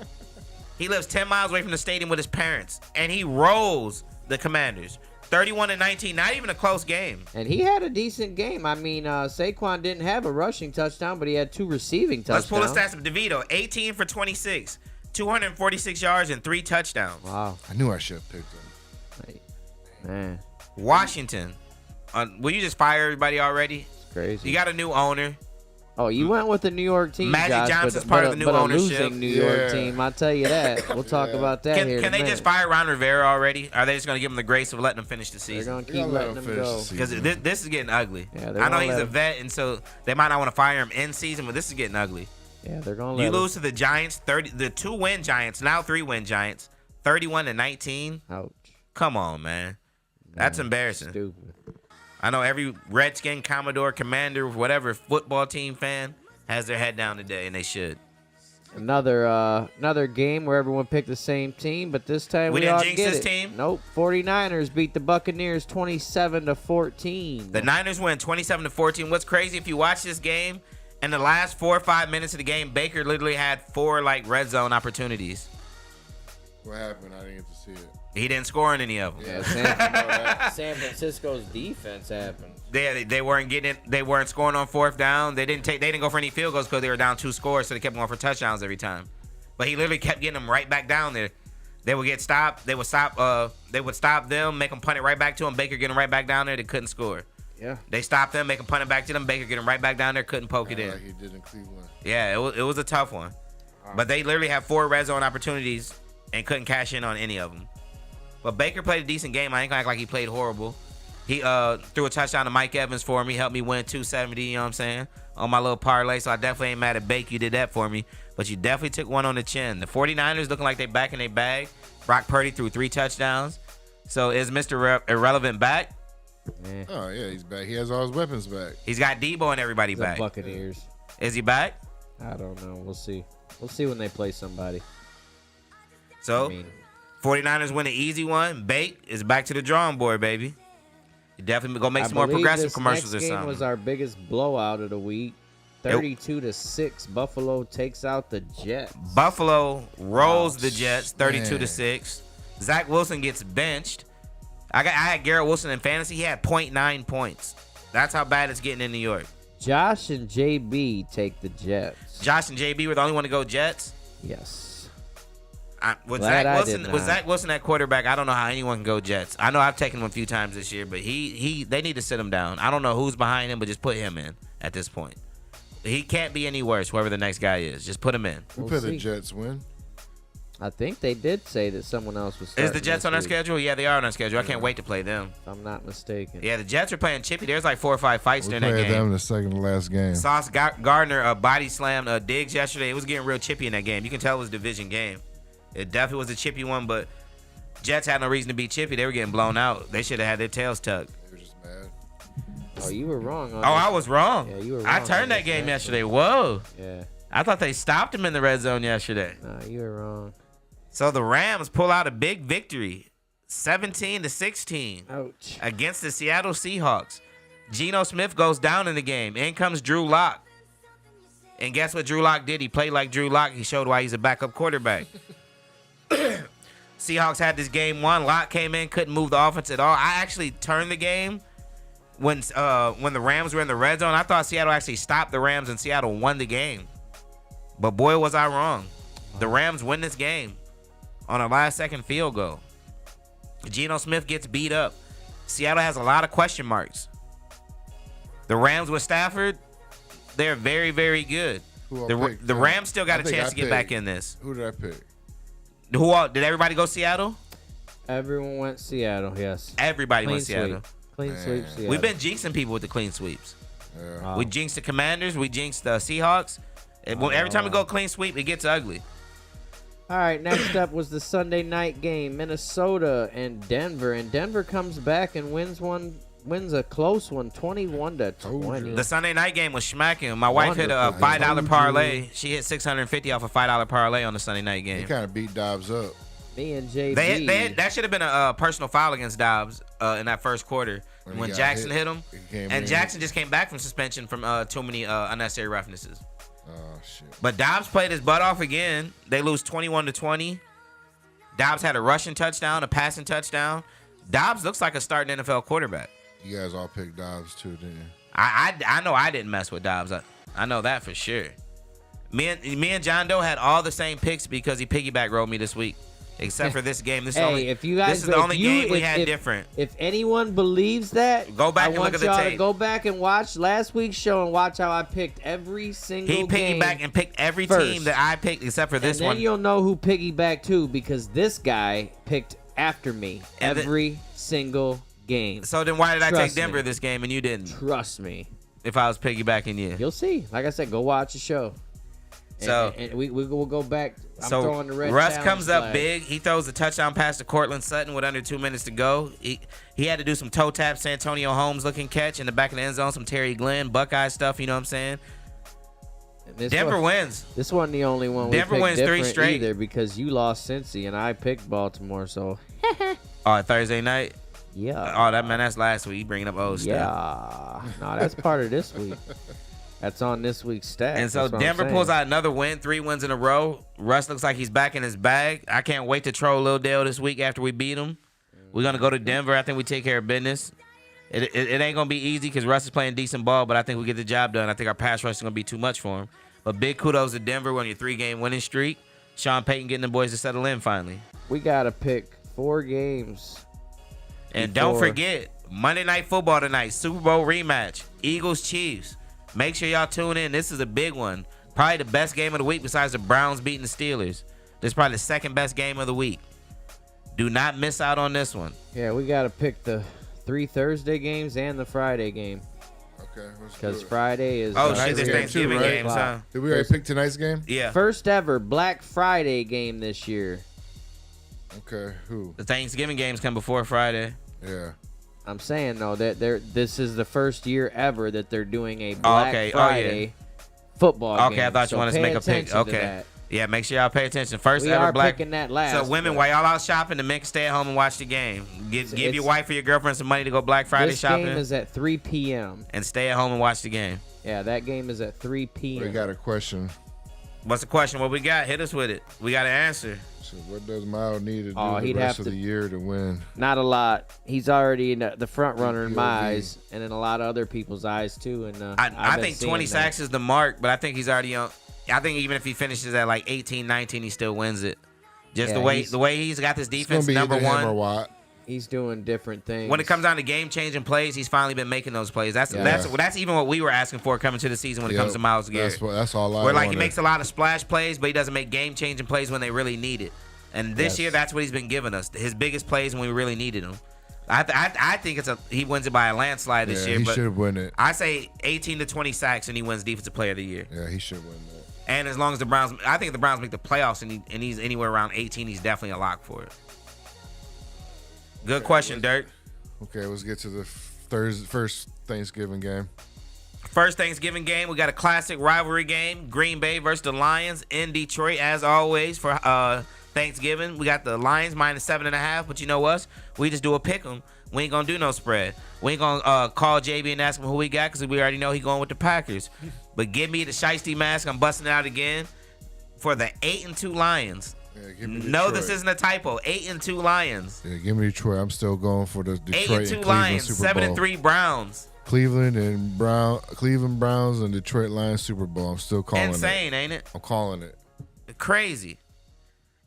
He lives 10 miles away from the stadium with his parents, and he rolls the Commanders. 31-19, not even a close game. And he had a decent game. I mean, Saquon didn't have a rushing touchdown, but he had 2 receiving touchdowns. Let's pull the stats of DeVito. 18 for 26, 246 yards, and 3 touchdowns. Wow. I knew I should have picked him. Like, man, Washington. Will you just fire everybody already? it's crazy. You got a new owner. Oh, you went with the New York team, Magic Josh, Johnson's but, part but of the new but ownership. a losing New York Yeah. team. I'll tell you that. We'll talk about that here. Can in a they minute. just fire Ron Rivera already? Are they just going to give him the grace of letting him finish the They're season? gonna keep gotta let letting him them finish go. the season. Because this is getting ugly. Yeah, they're I know gonna he's let a him. vet, and so they might not want to fire him in season, but this is getting ugly. Yeah, they're gonna You let lose to the Giants, the 2-win Giants, now 3-win Giants, 31-19. Ouch. Come on, man. That's embarrassing. Stupid. I know every Redskin, Commodore, Commander, whatever football team fan has their head down today, and they should. Another game where everyone picked the same team, but this time We we didn't all jinx get this it. team? Nope. 49ers beat the Buccaneers 27-14. The Niners win 27-14. What's crazy, if you watch this game, in the last 4 or 5 minutes of the game, Baker literally had 4 red zone opportunities. What happened? I didn't get to see it. He didn't score in any of them. Yeah, San Francisco's defense happened. They weren't getting it. They weren't scoring on 4th down. They didn't go for any field goals because they were down 2 scores, so they kept going for touchdowns every time. But he literally kept getting them right back down there. They would get stopped. They would stop them, make them punt it right back to him. Baker get them right back down there. They couldn't score. Yeah. They stopped them, make them punt it back to them. Baker get them right back down there. Couldn't poke it in. Like he did in Cleveland. Yeah, it was a tough one. But they literally had 4 red zone opportunities and couldn't cash in on any of them. But Baker played a decent game. I ain't gonna act like he played horrible. He threw a touchdown to Mike Evans for me, helped me win 270, you know what I'm saying, on my little parlay. So I definitely ain't mad at Baker. You did that for me. But you definitely took one on the chin. The 49ers looking like they back in their bag. Brock Purdy threw 3 touchdowns. So is Mr. Irrelevant back? Eh, Oh yeah, he's back. He has all his weapons back. He's got Debo and everybody the back. Buccaneers. Is he back? I don't know. We'll see. We'll see when they play somebody. So I mean, 49ers win an easy one. Bake is back to the drawing board, baby. You definitely go make I some more believe progressive this commercials or next game something. was our biggest blowout of the week. 32-6. Buffalo takes out the Jets. Buffalo rolls Wow. the Jets 32-6. Zach Wilson gets benched. I had Garrett Wilson in fantasy. He had 0.9 points. That's how bad it's getting in New York. Josh and JB take the Jets. Josh and JB were the only one to go Jets. Yes. With Glad I Zach did Wilson, with not. Zach Wilson at quarterback, I don't know how anyone can go Jets. I know I've taken him a few times this year, but they need to sit him down. I don't know who's behind him, but just put him in at this point. He can't be any worse, whoever the next guy is. Just put him in. We We'll put the see. Jets win. I think they did say that someone else was Is starting the Jets this on our week, schedule? Yeah, they are on our schedule. I can't wait to play them. if I'm not mistaken. Yeah, the Jets are playing chippy. There's like 4 or 5 fights We during that played them game. in the second to last game. Sauce Gardner body slammed Diggs yesterday. It was getting real chippy in that game. You can tell it was a division game. It definitely was a chippy one, but Jets had no reason to be chippy. They were getting blown out. They should have had their tails tucked. They were just mad. Oh, you were wrong. On Oh, this. I was wrong. Yeah, you were I wrong on turned that this game next yesterday. Whoa. Yeah. I thought they stopped him in the red zone yesterday. Nah, you were wrong. So the Rams pull out a big victory, 17-16 Ouch. against the Seattle Seahawks. Geno Smith goes down in the game. In comes Drew Lock. And guess what Drew Lock did? He played like Drew Lock. He showed why he's a backup quarterback. Seahawks had this game won. Lock came in, couldn't move the offense at all. I actually turned the game when the Rams were in the red zone. I thought Seattle actually stopped the Rams and Seattle won the game. But boy, was I wrong. The Rams win this game on a last-second field goal. Geno Smith gets beat up. Seattle has a lot of question marks. The Rams with Stafford, they're very, very good. Who I The picked? Rams still got I a think chance I to get back picked- in this. Who did I pick? Who all, did everybody go Seattle? Everyone went Seattle, yes. Everybody Clean went Seattle. sweep. Clean Man. sweep Seattle. We've been jinxing people with the clean sweeps. Yeah. Wow. We jinxed the Commanders. We jinxed the Seahawks. Every time we go clean sweep, it gets ugly. All right, next up was the Sunday night game, Minnesota and Denver. And Denver comes back and wins a close one, 21-20. The Sunday night game was smacking. My wife hit a $5 parlay. She hit $650 off a $5 parlay on the Sunday night game. They kind of beat Dobbs up. Me and JB. That should have been a personal foul against Dobbs in that first quarter when Jackson hit him. And Jackson just came back from suspension from too many unnecessary roughnesses. Oh, shit. But Dobbs played his butt off again. They lose 21-20. Dobbs had a rushing touchdown, a passing touchdown. Dobbs looks like a starting NFL quarterback. You guys all picked Dobbs too, didn't you? I know I didn't mess with Dobbs. I know that for sure. Me and John Doe had all the same picks because he piggyback rolled me this week. Except for this game. This is the only game we had different. If anyone believes that, go back and look at the tape. I want y'all to go back and watch last week's show and watch how I picked every single game. He piggybacked and picked every team that I picked except for this one. And then you'll know who piggybacked too because this guy picked after me every single game. So then why did I take Denver this game and you didn't? Trust me. If I was piggybacking you. You'll see. Like I said, go watch the show. And we'll go back. I'm throwing the red Russ comes up big. He throws a touchdown pass to Cortland Sutton with under 2 minutes to go. He had to do some toe tap, Santonio Holmes looking catch in the back of the end zone, some Terry Glenn, Buckeye stuff, you know what I'm saying? Denver wins. This wasn't the only one Denver wins 3 straight either because you lost Cincy and I picked Baltimore, so. Thursday night? Yeah. Oh, that's last week. You bringing up old stuff. Yeah. No, that's part of this week. That's on this week's stats. And so Denver pulls out another win, 3 wins in a row. Russ looks like he's back in his bag. I can't wait to troll Lil Dale this week after we beat him. We're going to go to Denver. I think we take care of business. It ain't going to be easy because Russ is playing decent ball, but I think we get the job done. I think our pass rush is going to be too much for him. But big kudos to Denver. We're on your 3-game winning streak. Sean Payton getting the boys to settle in finally. We got to pick 4 games. And don't forget, Monday Night Football tonight, Super Bowl rematch, Eagles-Chiefs. Make sure y'all tune in. This is a big one. Probably the best game of the week besides the Browns beating the Steelers. This is probably the second best game of the week. Do not miss out on this one. Yeah, we got to pick the 3 Thursday games and the Friday game. Okay. Because Friday is... this Thanksgiving game, huh? Did we already pick tonight's game? Yeah. First ever Black Friday game this year. Okay, who? The Thanksgiving games come before Friday. Yeah. I'm saying, though, that this is the first year ever that they're doing a Black Friday football game. Okay, I thought you wanted to make a pick. Okay. Yeah, make sure y'all pay attention. First ever Black. Picking that last. So, women, while y'all out shopping, the men can stay at home and watch the game. Give your wife or your girlfriend some money to go Black Friday shopping. This game is at 3 p.m. And stay at home and watch the game. Yeah, that game is at 3 p.m. We got a question. What's the question? What we got? Hit us with it. We got an answer. So what does Miles need to do the rest of the year to win? Not a lot. He's already in the front runner in my eyes and in a lot of other people's eyes too. And I think 20 sacks is the mark, but I think he's already on. I think even if he finishes at like 18, 19, he still wins it. Just the way he's got this defense, number one. He's doing different things. When it comes down to game-changing plays, he's finally been making those plays. That's even what we were asking for coming to the season when it comes to Myles Garrett. That's all I Where he makes a lot of splash plays, but he doesn't make game-changing plays when they really need it. And this year, that's what he's been giving us. His biggest plays when we really needed him. I think he wins it by a landslide this year. He should win it. I say 18 to 20 sacks, and he wins Defensive Player of the Year. Yeah, he should win that. And as long as I think if the Browns make the playoffs and he's anywhere around 18, he's definitely a lock for it. Good question, Dirk. Okay, let's get to the first Thanksgiving game. First Thanksgiving game, we got a classic rivalry game. Green Bay versus the Lions in Detroit, as always, for Thanksgiving. We got the Lions minus 7.5, but you know us? We just do a pick 'em. We ain't going to do no spread. We ain't going to call JB and ask him who we got because we already know he going with the Packers. But give me the Shiesty mask. I'm busting it out again for the 8-2 Lions. Yeah, no, this isn't a typo. 8-2 Lions. Yeah, give me Detroit. I'm still going for the Detroit 8-2 and Lions. Super Bowl. 7-3 Browns. Cleveland Browns and Detroit Lions Super Bowl. I'm still calling it. Insane, ain't it? I'm calling it. Crazy.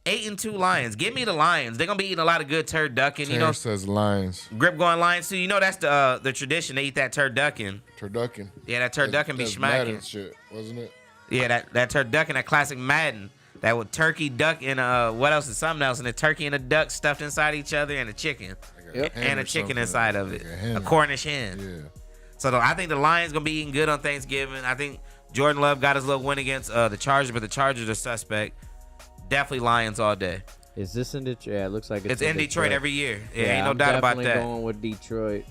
8-2 Lions. Give me the Lions. They're gonna be eating a lot of good turducken. You know, says Lions. Grip going Lions too. You know that's the tradition. They eat that turducken. Turducken. Yeah, that turducken be smacking. Madden shit, wasn't it? Yeah, that turducken, that classic Madden. That with turkey, duck, and what else is something else? And the turkey and the duck stuffed inside each other, and a chicken, and a chicken inside of it, a Cornish hen. Yeah. So I think the Lions gonna be eating good on Thanksgiving. I think Jordan Love got his little win against the Chargers, but the Chargers are suspect. Definitely Lions all day. Is this in Detroit? Yeah, it looks like It's in Detroit every year. Yeah, ain't no I'm doubt about definitely that. going with Detroit.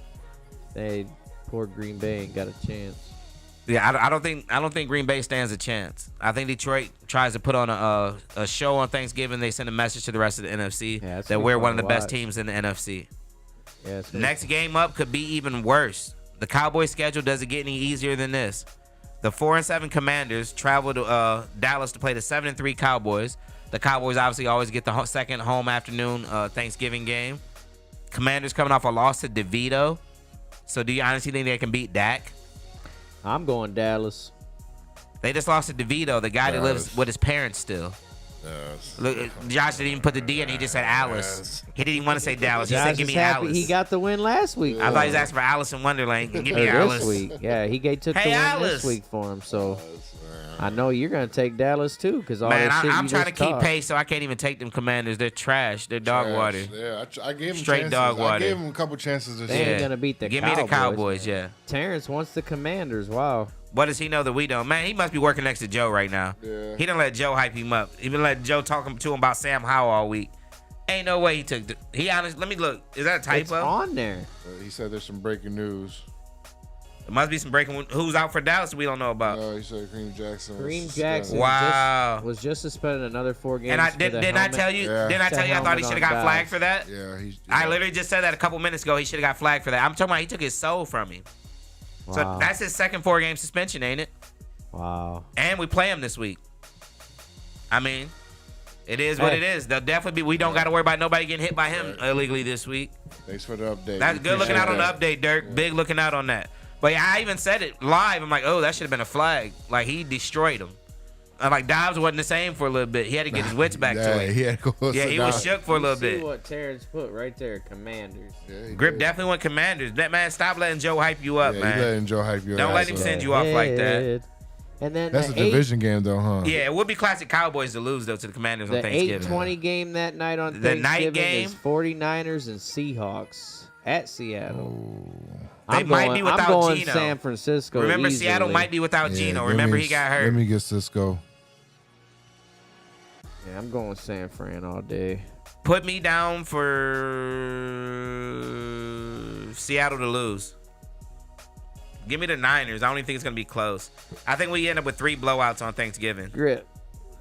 They poor Green Bay ain't got a chance. Yeah, I don't think Green Bay stands a chance. I think Detroit tries to put on a show on Thanksgiving. They send a message to the rest of the NFC that we're one of the best teams in the NFC. Yeah, Next game up could be even worse. The Cowboys' schedule doesn't get any easier than this. The 4-7 Commanders travel to Dallas to play the 7-3 Cowboys. The Cowboys obviously always get the second home afternoon Thanksgiving game. Commanders coming off a loss to DeVito. So do you honestly think they can beat Dak? I'm going Dallas. They just lost to DeVito, the guy that lives with his parents still. Look, Josh didn't even put the D in. He just said Alice. He didn't even want to say Dallas. He said, "Give me Alice." He got the win last week. I thought he was asking for Alice in Wonderland. Give me Or Alice. this week. Yeah, he took the Hey, win Alice. this week for him. So I know you're gonna take Dallas too, because all Man, that shit I'm you trying to just keep talked. pace, so I can't even take them Commanders. They're trash. They're dog water. Yeah, I gave him Straight chances. dog water. I gave him a couple chances this They year. ain't gonna beat the Give Cowboys. me the Cowboys, yeah. Terrence wants the Commanders. Wow. What does he know that we don't? Man, he must be working next to Joe right now. Yeah. He done let Joe hype him up. He been letting Joe talk to him about Sam Howell all week. Ain't no way he took the. He honest. Let me look. Is that a typo? It's on there. He said there's some breaking news. It must be some breaking. Who's out for Dallas? We don't know about. No, he said Kareem Jackson. Kareem Jackson Wow. was just suspended another 4 games. And I for didn't the I helmet. tell you? Yeah. Didn't I The tell you? I thought he helmet should have got on flagged guys. for that. Yeah, I literally just said that a couple minutes ago. He should have got flagged for that. I'm talking about he took his soul from him. So Wow. that's his second 4-game suspension, ain't it? Wow. And we play him this week. I mean, it is what Hey. it is. They'll definitely be. We don't got to worry about nobody getting hit by him illegally this week. Thanks for the update. That's We good looking appreciate out on the that. update, Dirk. Big looking out on that. But yeah, I even said it live. I'm like, oh, that should have been a flag. Like, he destroyed him. I'm like, Dobbs wasn't the same for a little bit. He had to get his wits back to Yeah, it. he had to go Yeah, sit he was down. shook for a little See bit. what Terrence put right there, Commanders. Yeah, he Grip did. definitely went Commanders. That man, stop letting Joe hype you up, Yeah, man. you letting Joe hype you Don't up. let him send you off like that. And then That's a the division game, though, huh? Yeah, it would be classic Cowboys to lose, though, to the Commanders on The Thanksgiving. 8:20 game that night on The night Thanksgiving game? is 49ers and Seahawks at Seattle. They might be without I'm going Geno. San Francisco. Remember, easily. Seattle might be without Yeah, Geno. let Remember, me- he got hurt. Let me get Cisco. Yeah, I'm going San Fran all day. Put me down for Seattle to lose. Give me the Niners. I don't even think it's going to be close. I think we end up with 3 blowouts on Thanksgiving. Grip,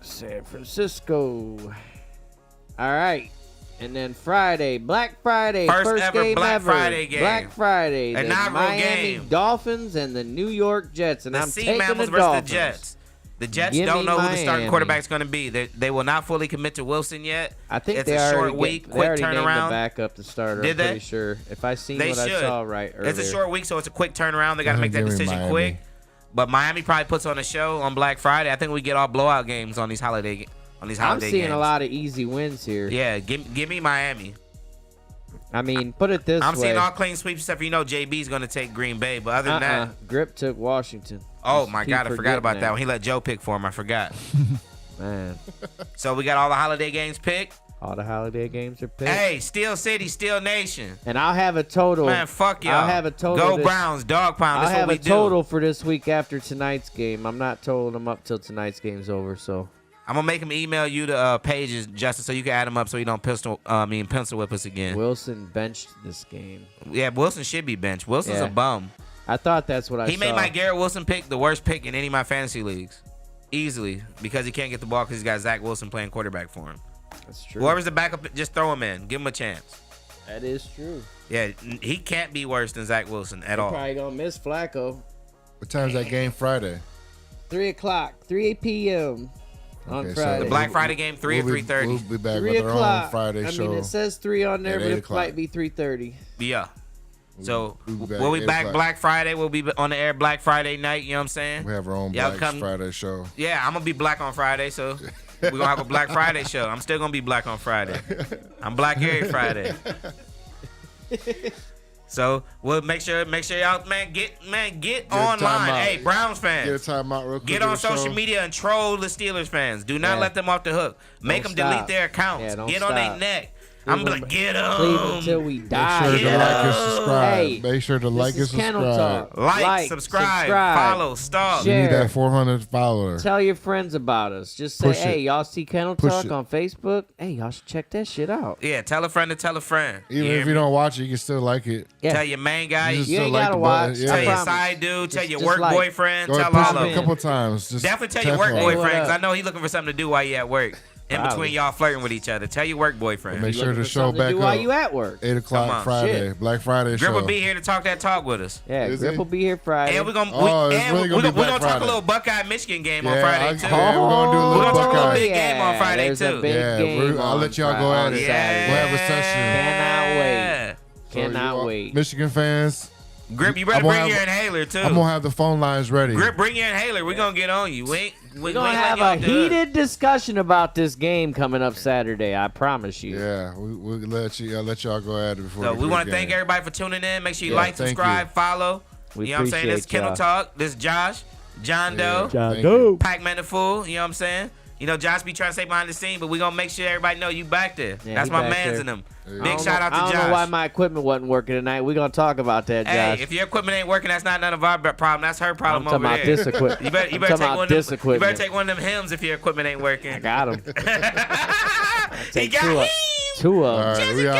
San Francisco. All right. And then Friday, Black Friday, First ever game Black ever. Friday game. Black Friday, the Inaugural Miami game. Dolphins and the New York Jets, and The I'm Sea taking the Mammals versus Dolphins. the Jets. The Jets Give don't me know who the starting Miami. quarterback's going to be. They will not fully commit to Wilson yet. I think it's they a already short week, they quick already named the turnaround. backup to starter. Did I'm they? pretty sure. If I seen They what should. I saw right earlier. It's a short week, so it's a quick turnaround. They got to make that Give me decision Miami. quick. But Miami probably puts on a show on Black Friday. I think we get all blowout games on these holiday I'm seeing games. a lot of easy wins here. Yeah, give me Miami. I mean, put it this I'm way. seeing all clean sweeps except for JB's going to take Green Bay. But other than that, Grip took Washington. oh Just my keep God, I forgot forgetting about that one. He let Joe pick for him. I forgot. Man, So we got all the holiday games picked. all the holiday games are picked. Hey, Steel City, Steel Nation. And I'll have a total. Man, fuck y'all. I'll have a total. Go this- Browns, dog pound. I'll That's what have we a total for this week after tonight's game. I'm not totaling them up till tonight's game's over. So I'm gonna make him email you the pages, Justin, so you can add them up, so you don't pencil whip us again. Wilson benched this game. Yeah, Wilson should be benched. Wilson's Yeah. a bum. I thought that's what I He saw. made my Garrett Wilson pick the worst pick in any of my fantasy leagues, easily, because he can't get the ball because he's got Zach Wilson playing quarterback for him. That's true. Whoever's the backup, just throw him in, give him a chance. That is true. Yeah, he can't be worse than Zach Wilson at They're all. probably gonna miss Flacco. What time's that game Friday? 3 o'clock, 3 p.m. on Okay, so Friday. The Black Friday game, 3 or 3:30. We'll be back 3 with our o'clock. own Friday I show. mean, it says 3 on there, at but 8 it o'clock. might be 3:30. Yeah. So We'll be back we'll be at 8 back o'clock. Black Friday. We'll be on the air Black Friday night. You know what I'm saying? We have our own Y'all Black come- Friday show. Yeah, I'm gonna be black on Friday, so we're gonna have a Black Friday show. I'm still gonna be black on Friday. I'm black every Friday. So we'll make sure y'all get a online. timeout. Hey, Browns fans. Get a timeout real quick. Get of on the social show. media and troll the Steelers fans. Do not Yeah. let them off the hook. Make Don't them delete stop. their accounts. Yeah, don't Get on their stop. neck. I'm gonna be like, get Cleveland until him. we Make die. sure to Yeah. like and subscribe. Hey, Make sure to like and This is Kennel subscribe. Talk. Like, subscribe, follow, stalk. We need Share. that 400 follower. Tell your friends about us. Just say, Push it. hey, y'all see Kennel Push Talk it. on Facebook? Hey, y'all should check that shit out. Yeah, tell a friend to tell a friend. Even hear if me? you don't watch it, you can still like it. Yeah. Tell your main guy. You just You still ain't like gotta the watch. button. Tell I your promise. side dude. Tell your Just work like- boyfriend. Go ahead, Tell push all it of a them. couple times. Just Definitely tell your tap work on it. Hey, what boyfriend, because up? I know he's looking for something to do while you at work. In Probably. between y'all flirting with each other. Tell your work boyfriend. Make sure Looking the for show something to back do while up. you at work. 8 o'clock Come on. Friday. Shit. Black Friday Grip show. will be here to talk that talk with us. Yeah, Is Grip he? will be here Friday. And we're gonna Oh, it's and really we're gonna be gonna Black talk a Friday. little Buckeye Michigan game on Yeah, Friday too. yeah, we're gonna do a We're little gonna talk a little Buckeye. big game on Friday there's too. A big Yeah, game I'll let y'all go at on it. Saturday. We'll have a session. Cannot wait. Yeah. So Cannot you wait. Michigan fans, Grip, you better I'm gonna bring your have- inhaler too. I'm gonna have the phone lines ready. Grip, bring your inhaler. We're gonna get on you. We're We gonna ain't have a letting y'all do it. heated discussion about this game coming up Saturday. I promise you. Yeah, we'll let y'all go at it before. So the we want to game. thank everybody for tuning in. Make sure you Yeah, like, thank subscribe, you. follow. We You know what I'm saying? This is appreciate Kennel y'all. Talk. This is Josh, John Doe, Thank you. Pac-Man the Fool. You know what I'm saying? You know, Josh be trying to stay behind the scene, but we gonna make sure everybody know you back there. Yeah, That's he my back mans there. in them. Yeah. Big shout out to I don't Josh. know why my equipment wasn't working tonight. We're gonna talk about that, Josh. Hey, if your equipment ain't working, that's not none of our problem. That's her I'm problem talking over about there. this equipment. You better I'm take talking one about of them. this You equipment. better take one of them hymns if your equipment ain't working. I got him. he Take got two him. of All right, we out.